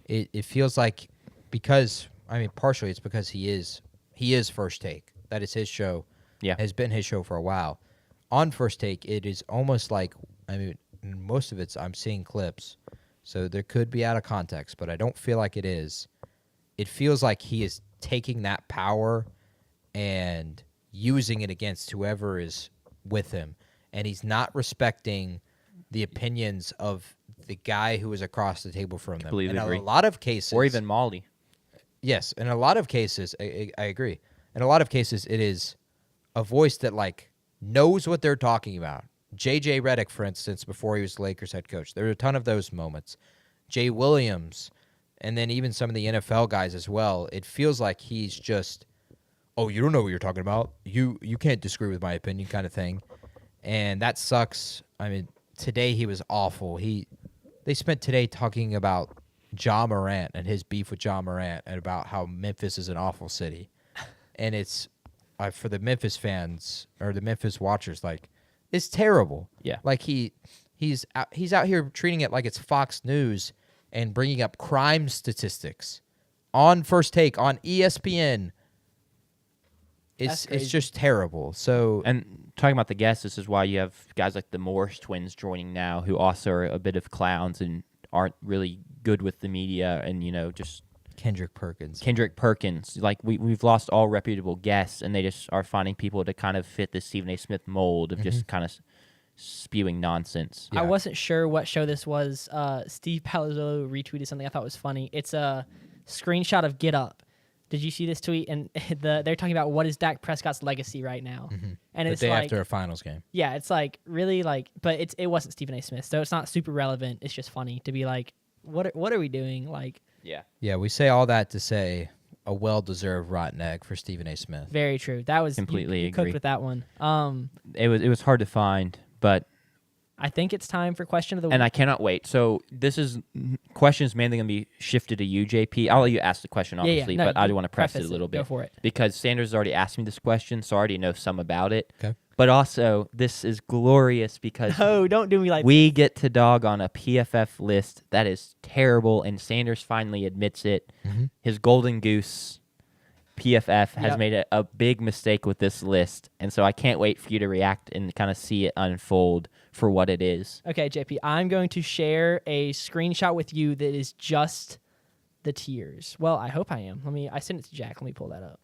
It feels like because partially it's because he is First Take. That is his show. Yeah. Has been his show for a while. On First Take, it is almost like most of it's I'm seeing clips, so there could be out of context, but I don't feel like it is. It feels like he is taking that power and using it against whoever is with him, and he's not respecting the opinions of the guy who is across the table from them. Completely In agree. a lot of cases, Or even Molly. yes, in a lot of cases, I agree. In a lot of cases, it is a voice that like knows what they're talking about. J.J. Redick, for instance, before he was the Lakers head coach, there are a ton of those moments. Jay Williams, and then even some of the NFL guys as well. It feels like he's just, oh, you don't know what you're talking about. You can't disagree with my opinion, kind of thing, and that sucks. Today he was awful. They spent today talking about Ja Morant and his beef with Ja Morant and about how Memphis is an awful city. And it's, for the Memphis fans or the Memphis watchers, like, it's terrible. Yeah. Like, he's out here treating it like it's Fox News and bringing up crime statistics on First Take, on ESPN. That's It's crazy. just terrible. So, And talking about the guests, this is why you have guys like the Morris twins joining now, who also are a bit of clowns and aren't really good with the media, and just Kendrick Perkins. Kendrick Perkins. Like we've lost all reputable guests, and they just are finding people to kind of fit the Stephen A. Smith mold of just kind of spewing nonsense. Yeah. I wasn't sure what show this was. Steve Palazzolo retweeted something I thought was funny. It's a screenshot of Get Up Did you see this tweet? And they're talking about what is Dak Prescott's legacy right now, and The it's day like, after a finals game. yeah, it's like really like, but it wasn't Stephen A. Smith, so it's not super relevant. It's just funny to be like, what are we doing? Like, Yeah. Yeah, we say all that to say a well-deserved rotten egg for Stephen A. Smith. very true. That was Completely you cooked agree. with that one. It was hard to find, but I think it's time for question of the week. and I cannot wait. So this is questions mainly going to be shifted to you, JP. I'll let you ask the question, Yeah, yeah. obviously, No, but I you do want to preface preface it a little it. Go bit for it. because Sanders has already asked me this question, so I already know some about it. Okay. But also, this is glorious because No, don't do me like we get to dog on a PFF list that is terrible, and Sanders finally admits it. His golden goose, PFF, has Yep. made a big mistake with this list, and so I can't wait for you to react and kind of see it unfold for what it is. Okay, JP, I'm going to share a screenshot with you that is just the tiers. Well, I hope I am. I sent it to Jack. Let me pull that up.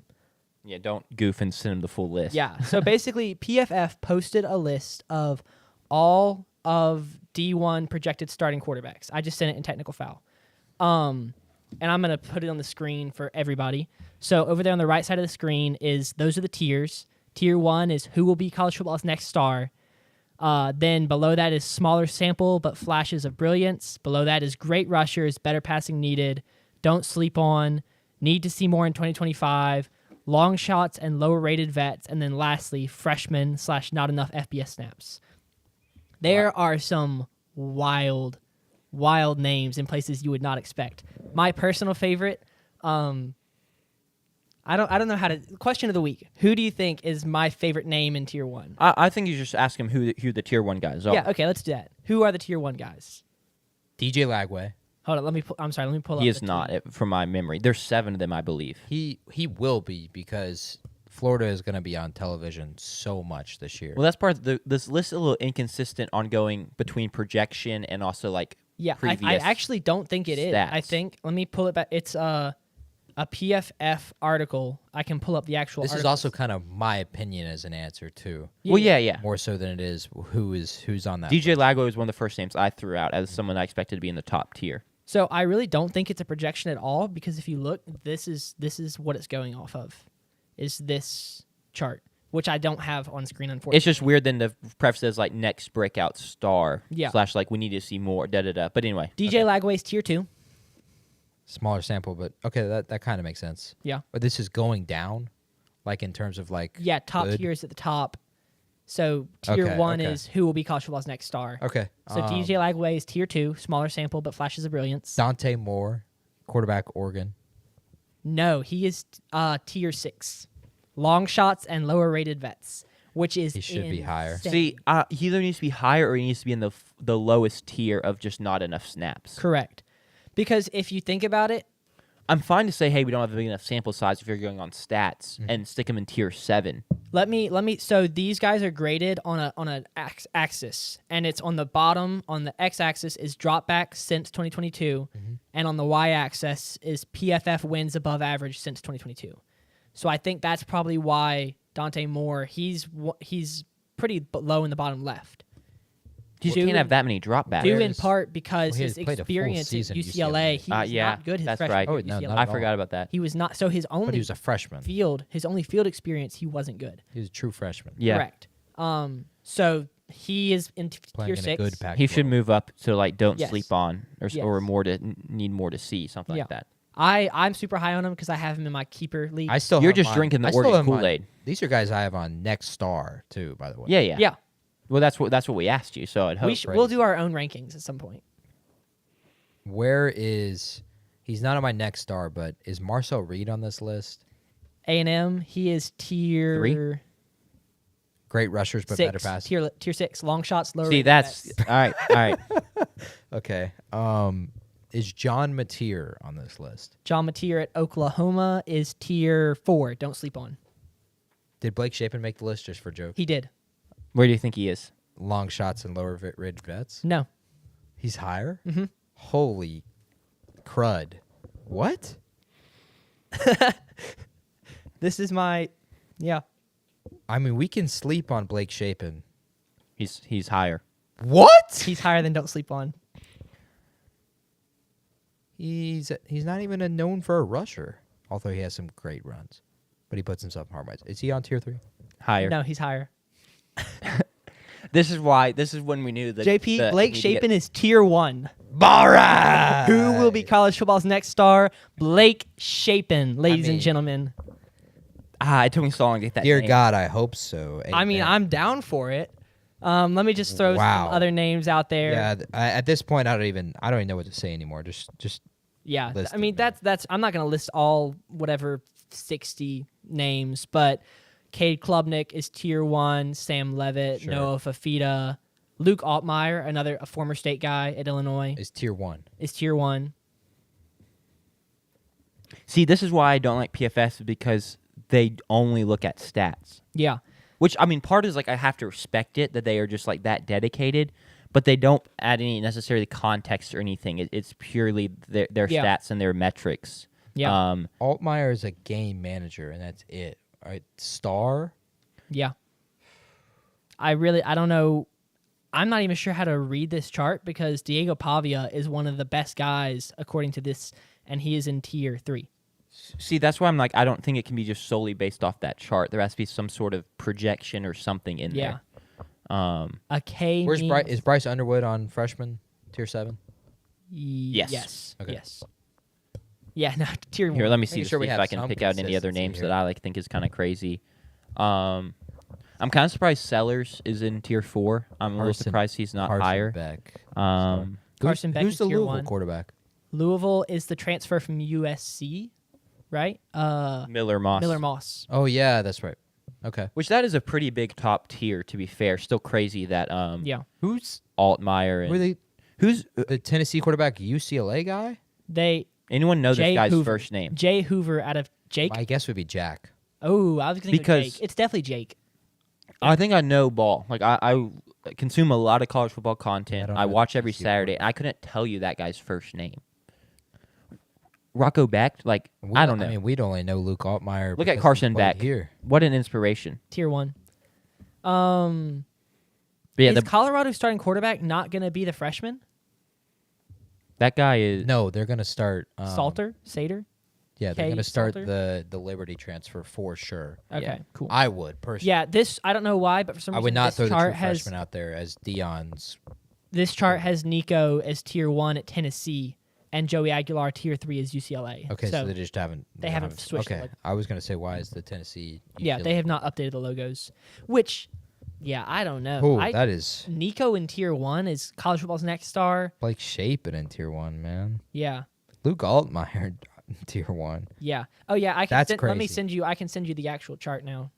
Yeah, don't goof and send him the full list. Yeah. So basically, PFF posted a list of all of D1 projected starting quarterbacks. I just sent it in technical foul. And I'm going to put it on the screen for everybody. So over there on the right side of the screen those are the tiers. Tier 1 is who will be college football's next star. Then below that is smaller sample but flashes of brilliance. Below that is great rushers, better passing needed, don't sleep on, need to see more in 2025, long shots and lower rated vets, and then lastly, freshmen / not enough FBS snaps. There are some wild names in places you would not expect. My personal favorite, I don't know how to. Question of the week: who do you think is my favorite name in Tier 1? I think you just ask him who the Tier 1 guys are. Yeah, okay, let's do that. Who are the Tier 1 guys? DJ Lagway. Hold on, let me pull up. He is the not, from my memory. There's 7 of them, I believe. He will be because Florida is going to be on television so much this year. Well, that's part of this list is a little inconsistent on going between projection and also like Yeah, I previous actually don't think it is. stats. I think, let me pull it back. It's a PFF article. I can pull up the actual This is article. also kind of my opinion as an answer too, Well, yeah. more so than it is who's on that. DJ Lago is one of the first names I threw out as someone I expected to be in the top tier. So I really don't think it's a projection at all because if you look, this is what it's going off of, is this chart, which I don't have on screen, unfortunately. It's just weird then the preface says like next breakout star Yeah. / like we need to see more da. But anyway, DJ Lagway's Tier 2. Smaller sample, but okay, that kind of makes sense. Yeah. But this is going down, like in terms of like Yeah, top good? tiers at the top. So Tier Okay, 1 okay. is who will be college football's next star. Okay. So DJ Lagway is Tier 2, smaller sample, but flashes of brilliance. Dante Moore, quarterback, Oregon. No, he is Tier 6. Long shots and lower rated vets, which is He should be higher. insane. see, he either needs to be higher or he needs to be in the lowest tier of just not enough snaps. Correct. Because if you think about it, I'm fine to say, hey, we don't have a big enough sample size if you're going on stats and stick them in tier 7. let me so these guys are graded on a axis, and it's on the bottom on the x-axis is drop back since 2022, and on the y-axis is PFF wins above average since 2022. So I think that's probably why Dante Moore, he's pretty low in the bottom left. You can't have that many dropbacks. Due in part because Well, he his has played a full experience at season at UCLA, he was yeah, not good his that's freshman right. year Oh, at no, UCLA. not I at all. forgot about that. He was not. So his But only he was a freshman. his only field experience, he wasn't good. He was a true freshman. Yeah. Correct. So he is in Playing tier in a 6. good pack. He should move up to like don't Yes. sleep on or Yes. more to need more to see, something Yeah. like that. I'm super high on him because I have him in my keeper league. I still You're have just mine- drinking the I still Oregon have mine- Kool-Aid. These are guys I have on next star too, by the way. Yeah. yeah. Well, that's what we asked you, so I'd hope. We'll do our own rankings at some point. Where is he's not on my next star, but is Marcel Reed on this list? A&M, he is tier 3? Great rushers, but better 6. passing. Tier 6. Long shots, lower. See, rated that's vets. all right. Okay. Is John Mateer on this list? John Mateer at Oklahoma is tier 4. Don't sleep on. Did Blake Shapen make the list just for joke? He did. Where do you think he is? Long shots and lower ridge vets. No. He's higher. Mm-hmm. Holy crud! What? This is my, yeah. I mean, we can sleep on Blake Shapen. He's higher. What? He's higher than don't sleep on. He's not even known for a rusher. although he has some great runs. But he puts himself in hard rides. Is he on tier 3? Higher. No, he's higher. This is when we knew that JP, Blake Shapen is tier 1. All right. Who will be college football's next star? Blake Shapen, ladies and gentlemen. It took me so long to get that Dear name. God, I hope so. I mean, I'm down for it. Let me just throw some other names out there. Yeah, at this point, I don't even know what to say anymore. Just Yeah, list I mean it, man. that's I'm not gonna list all whatever 60 names, but Cade Klubnik is tier 1. Sam Levitt, Sure. Noah Fafita, Luke Altmaier, a former state guy at Illinois, is tier 1. is tier 1. See, this is why I don't like PFS because they only look at stats. Yeah, Which, I mean, part is like I have to respect it that they are just like that dedicated, but they don't add any necessarily context or anything. It's purely their Yeah. stats and their metrics. yeah, Altmaier is a game manager, and that's it. All right, star. yeah. I don't know. I'm not even sure how to read this chart because Diego Pavia is one of the best guys according to this, and he is in tier 3. See, that's why I'm like, I don't think it can be just solely based off that chart. There has to be some sort of projection or something in Yeah. there. A K. Where's means- Bryce? Is Bryce Underwood on freshman tier 7? Yes. Yes. Okay. Yes. Yeah. No. Tier 1. Here, let me see, Making sure we if have I can some pick out any other consistency names here. that I like think is kind of crazy. I'm kind of surprised Sellers is in tier 4. I'm a little Carson- surprised he's not Carson higher. Beck. Um, Carson Beck Who's is the tier Louisville 1. quarterback? Louisville is the transfer from USC, right? Miller Moss. Miller Moss. Oh yeah, that's right. Okay. Which that is a pretty big top tier, to be fair. Still crazy that Yeah. Who's Altmaier and were they? who's The Tennessee quarterback, UCLA guy? anyone know Jay this guy's Hoover. first name? Jay Hoover out of Jake. My guess would be Jack. Oh, I was going to go Because- Jake. It's definitely Jake. I think I know ball. Like I consume a lot of college football I content. don't I know watch every Tennessee Saturday. I couldn't tell you that guy's first name. Rocco Beck, like I don't know. I mean, we'd only know Luke Altmaier. Look at because he Carson played Beck. here. What an inspiration. Tier 1. But yeah, Is Colorado starting quarterback not going to be the freshman? that guy is. No, they're gonna start Salter? Sater? Yeah, they're K. gonna start Salter? the Liberty transfer for sure. Okay, Yeah. cool. I would personally. Yeah, this, I don't know why, but for some I reason would not this throw the chart true has freshman out there as Dion's. This chart has Nico as tier 1 at Tennessee and Joey Aguilar tier 3 as UCLA. Okay, so they just haven't. they haven't switched it, Okay, like- I was gonna say why is the Tennessee? Yeah, they have not updated the logos. Which, yeah, I don't know. Oh, that is Nico in tier 1 is college football's next star. like Shapen in tier 1, man. Yeah, Luke Altmaier in tier 1. yeah. Oh yeah, I can. That's Let me crazy. send you. I can send you the actual chart now.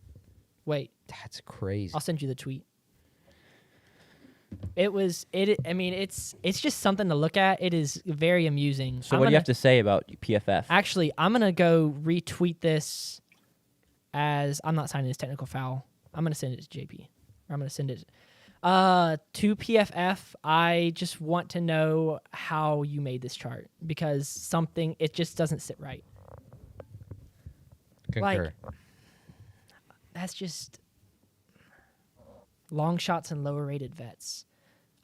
Wait, That's crazy. I'll send you the tweet. It was it. I mean, it's just something to look at. It is very amusing. So what do you have to say about PFF? Actually, I'm gonna go retweet this. As I'm not signing this technical foul. I'm gonna send it to JP. Or I'm gonna send it to PFF. I just want to know how you made this chart because it just doesn't sit right. Concur. That's just long shots and lower rated vets.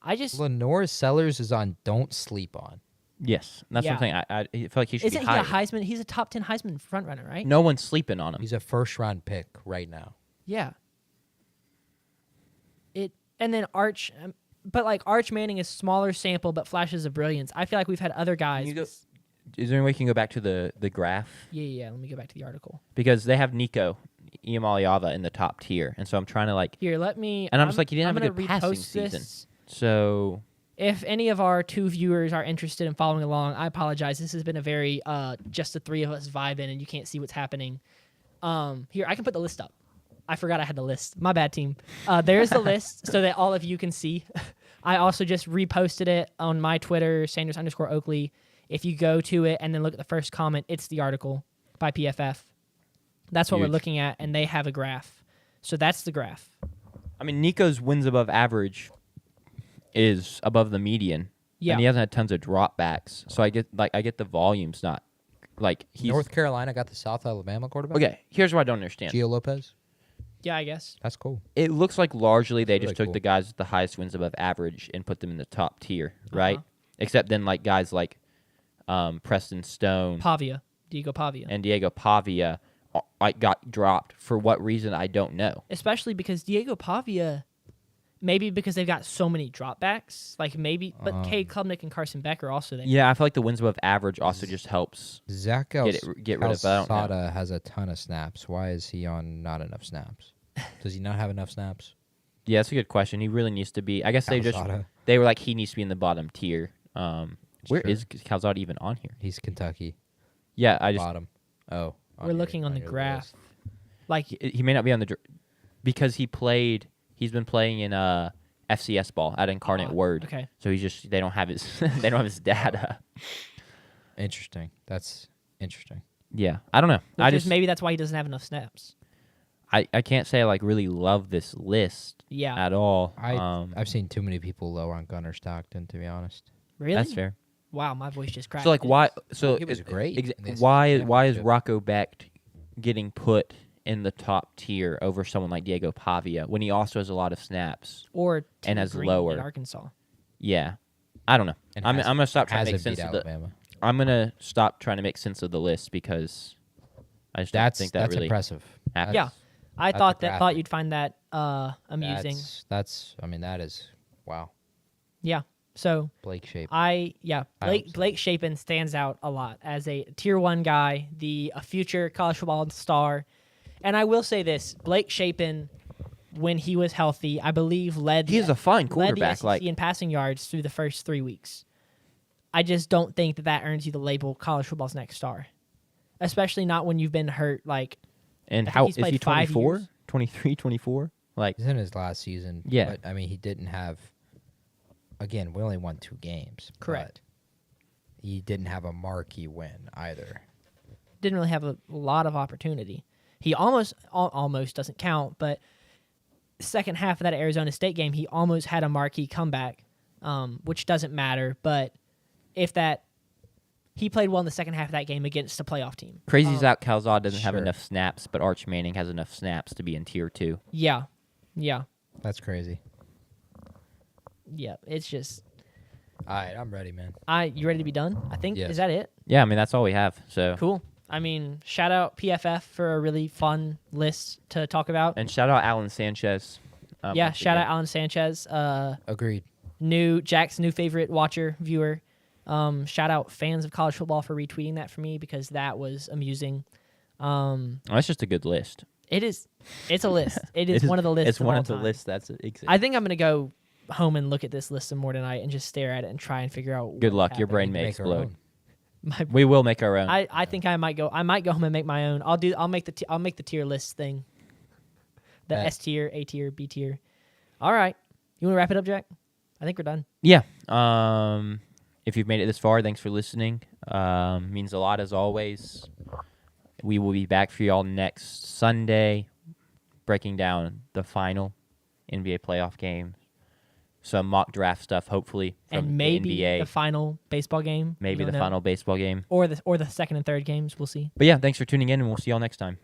I just Lenore Sellers is on Don't Sleep On. Yes, that's Yeah. one thing. I feel like he should isn't be he a higher. Heisman? He's a top 10 Heisman front runner, right? No one's sleeping on him. He's a first round pick right now. Yeah. And then Arch, but like Arch Manning is smaller sample but flashes of brilliance. I feel like we've had other guys. You go- Is there any way you can go back to the graph? Yeah. Let me go back to the article. Because they have Nico Iamaliava in the top tier, and so I'm trying to like. Here, let me. And I'm just like, he didn't I'm have a gonna good passing repost season. this. So If any of our 2 viewers are interested in following along, I apologize. This has been a very just the 3 of us vibing, and you can't see what's happening. Here, I can put the list up. I forgot I had the list. My bad, team. There's the list so that all of you can see. I also just reposted it on my Twitter, Sanders_Oakley. If you go to it and then look at the first comment, it's the article by PFF. That's what we're Huge. looking at, and they have a graph. So that's the graph. I mean, Nico's wins above average is above the median. Yeah. And he hasn't had tons of dropbacks. So I get the volume's not like he's North Carolina got the South Alabama quarterback. Okay, here's what I don't understand. Gio Lopez. Yeah, I guess. That's cool. It looks like largely they Really just took cool. the guys with the highest wins above average and put them in the top tier, right? Uh-huh. Except then like guys like Preston Stone. Pavia. Diego Pavia. and Diego Pavia got dropped. For what reason, I don't know. Especially because Diego Pavia, maybe because they've got so many dropbacks, like maybe, but Cade Klubnik and Carson Beck are also there. Yeah, I feel like the wins above average also just helps Zach get rid of it. But I don't know. Calzada has a ton of snaps. Why is he on not enough snaps? Does he not have enough snaps? Yeah, that's a good question. He really needs to be. I guess Calzada. they were like he needs to be in the bottom tier. Where Sure. is Calzada even on here? He's Kentucky. Yeah, I just Bottom. Oh. We're looking on the your graph. list. Like, he may not be on the because he's been playing in FCS ball at Incarnate Word. okay. So they don't have his they don't have his data. Interesting. That's interesting. Yeah, I don't know. Maybe that's why he doesn't have enough snaps. I can't say I like really love this list Yeah. at all. I've seen too many people low on Gunnar Stockton, to be honest. Really? That's fair. Wow, my voice just cracked. So like why? So He was great in this why is championship. Rocco Becht getting put in the top tier over someone like Diego Pavia when he also has a lot of snaps? Or and Tim has Green lower. at Arkansas. Yeah, I don't know. And I'm gonna stop trying to make hasn't sense beat of the. Alabama. I'm gonna stop trying to make sense of the list because I just don't think that That's really impressive. happens. Yeah. I That's thought a thought graphic. you'd find that amusing. That is wow. Yeah. So Blake Shape. Blake hope so. Blake Shapen stands out a lot as a tier 1 guy, a future college football star. And I will say this, Blake Shapen, when he was healthy, I believe He is a fine led the quarterback. SEC Like in passing yards through the first 3 weeks. I just don't think that earns you the label college football's next star. Especially not when you've been hurt like and I think how he's is he? played 5 24, years. 23, 24? Like He's in his last season. Yeah. But, I mean, he didn't have. Again, we only won 2 games. Correct. But he didn't have a marquee win either. didn't really have a lot of opportunity. He almost doesn't count, but second half of that Arizona State game, he almost had a marquee comeback, which doesn't matter. But he played well in the second half of that game against a playoff team. Crazy's out. Calzada doesn't have Sure. enough snaps, but Arch Manning has enough snaps to be in tier 2. Yeah. That's crazy. It's just, All right, I'm ready, man. you ready to be done? I think Yes. Is that it? Yeah, I mean that's all we have. So Cool. I mean, shout out PFF for a really fun list to talk about. and shout out Alan Sanchez. Shout out Alan Sanchez. Agreed. Jack's new favorite watcher, viewer. Shout out fans of college football for retweeting that for me because that was amusing. That's just a good list. It's a list. It is one of the lists. It's one all of the time. lists. That's exactly. I think I'm gonna go home and look at this list some more tonight and just stare at it and try and figure out. Good what luck. Your happened. brain We may can make our explode. own. We will make our own. I think I might go home and make my own. I'll make the tier list thing. The Bet. S tier, A tier, B tier. All right. You want to wrap it up, Jack? I think we're done. Yeah. If you've made it this far, thanks for listening. Means a lot as always. We will be back for y'all next Sunday, breaking down the final NBA playoff game, some mock draft stuff, hopefully from And maybe the NBA, the final baseball game. maybe You the don't know. final baseball game. or the second and third games. We'll see. But yeah, thanks for tuning in, and we'll see y'all next time.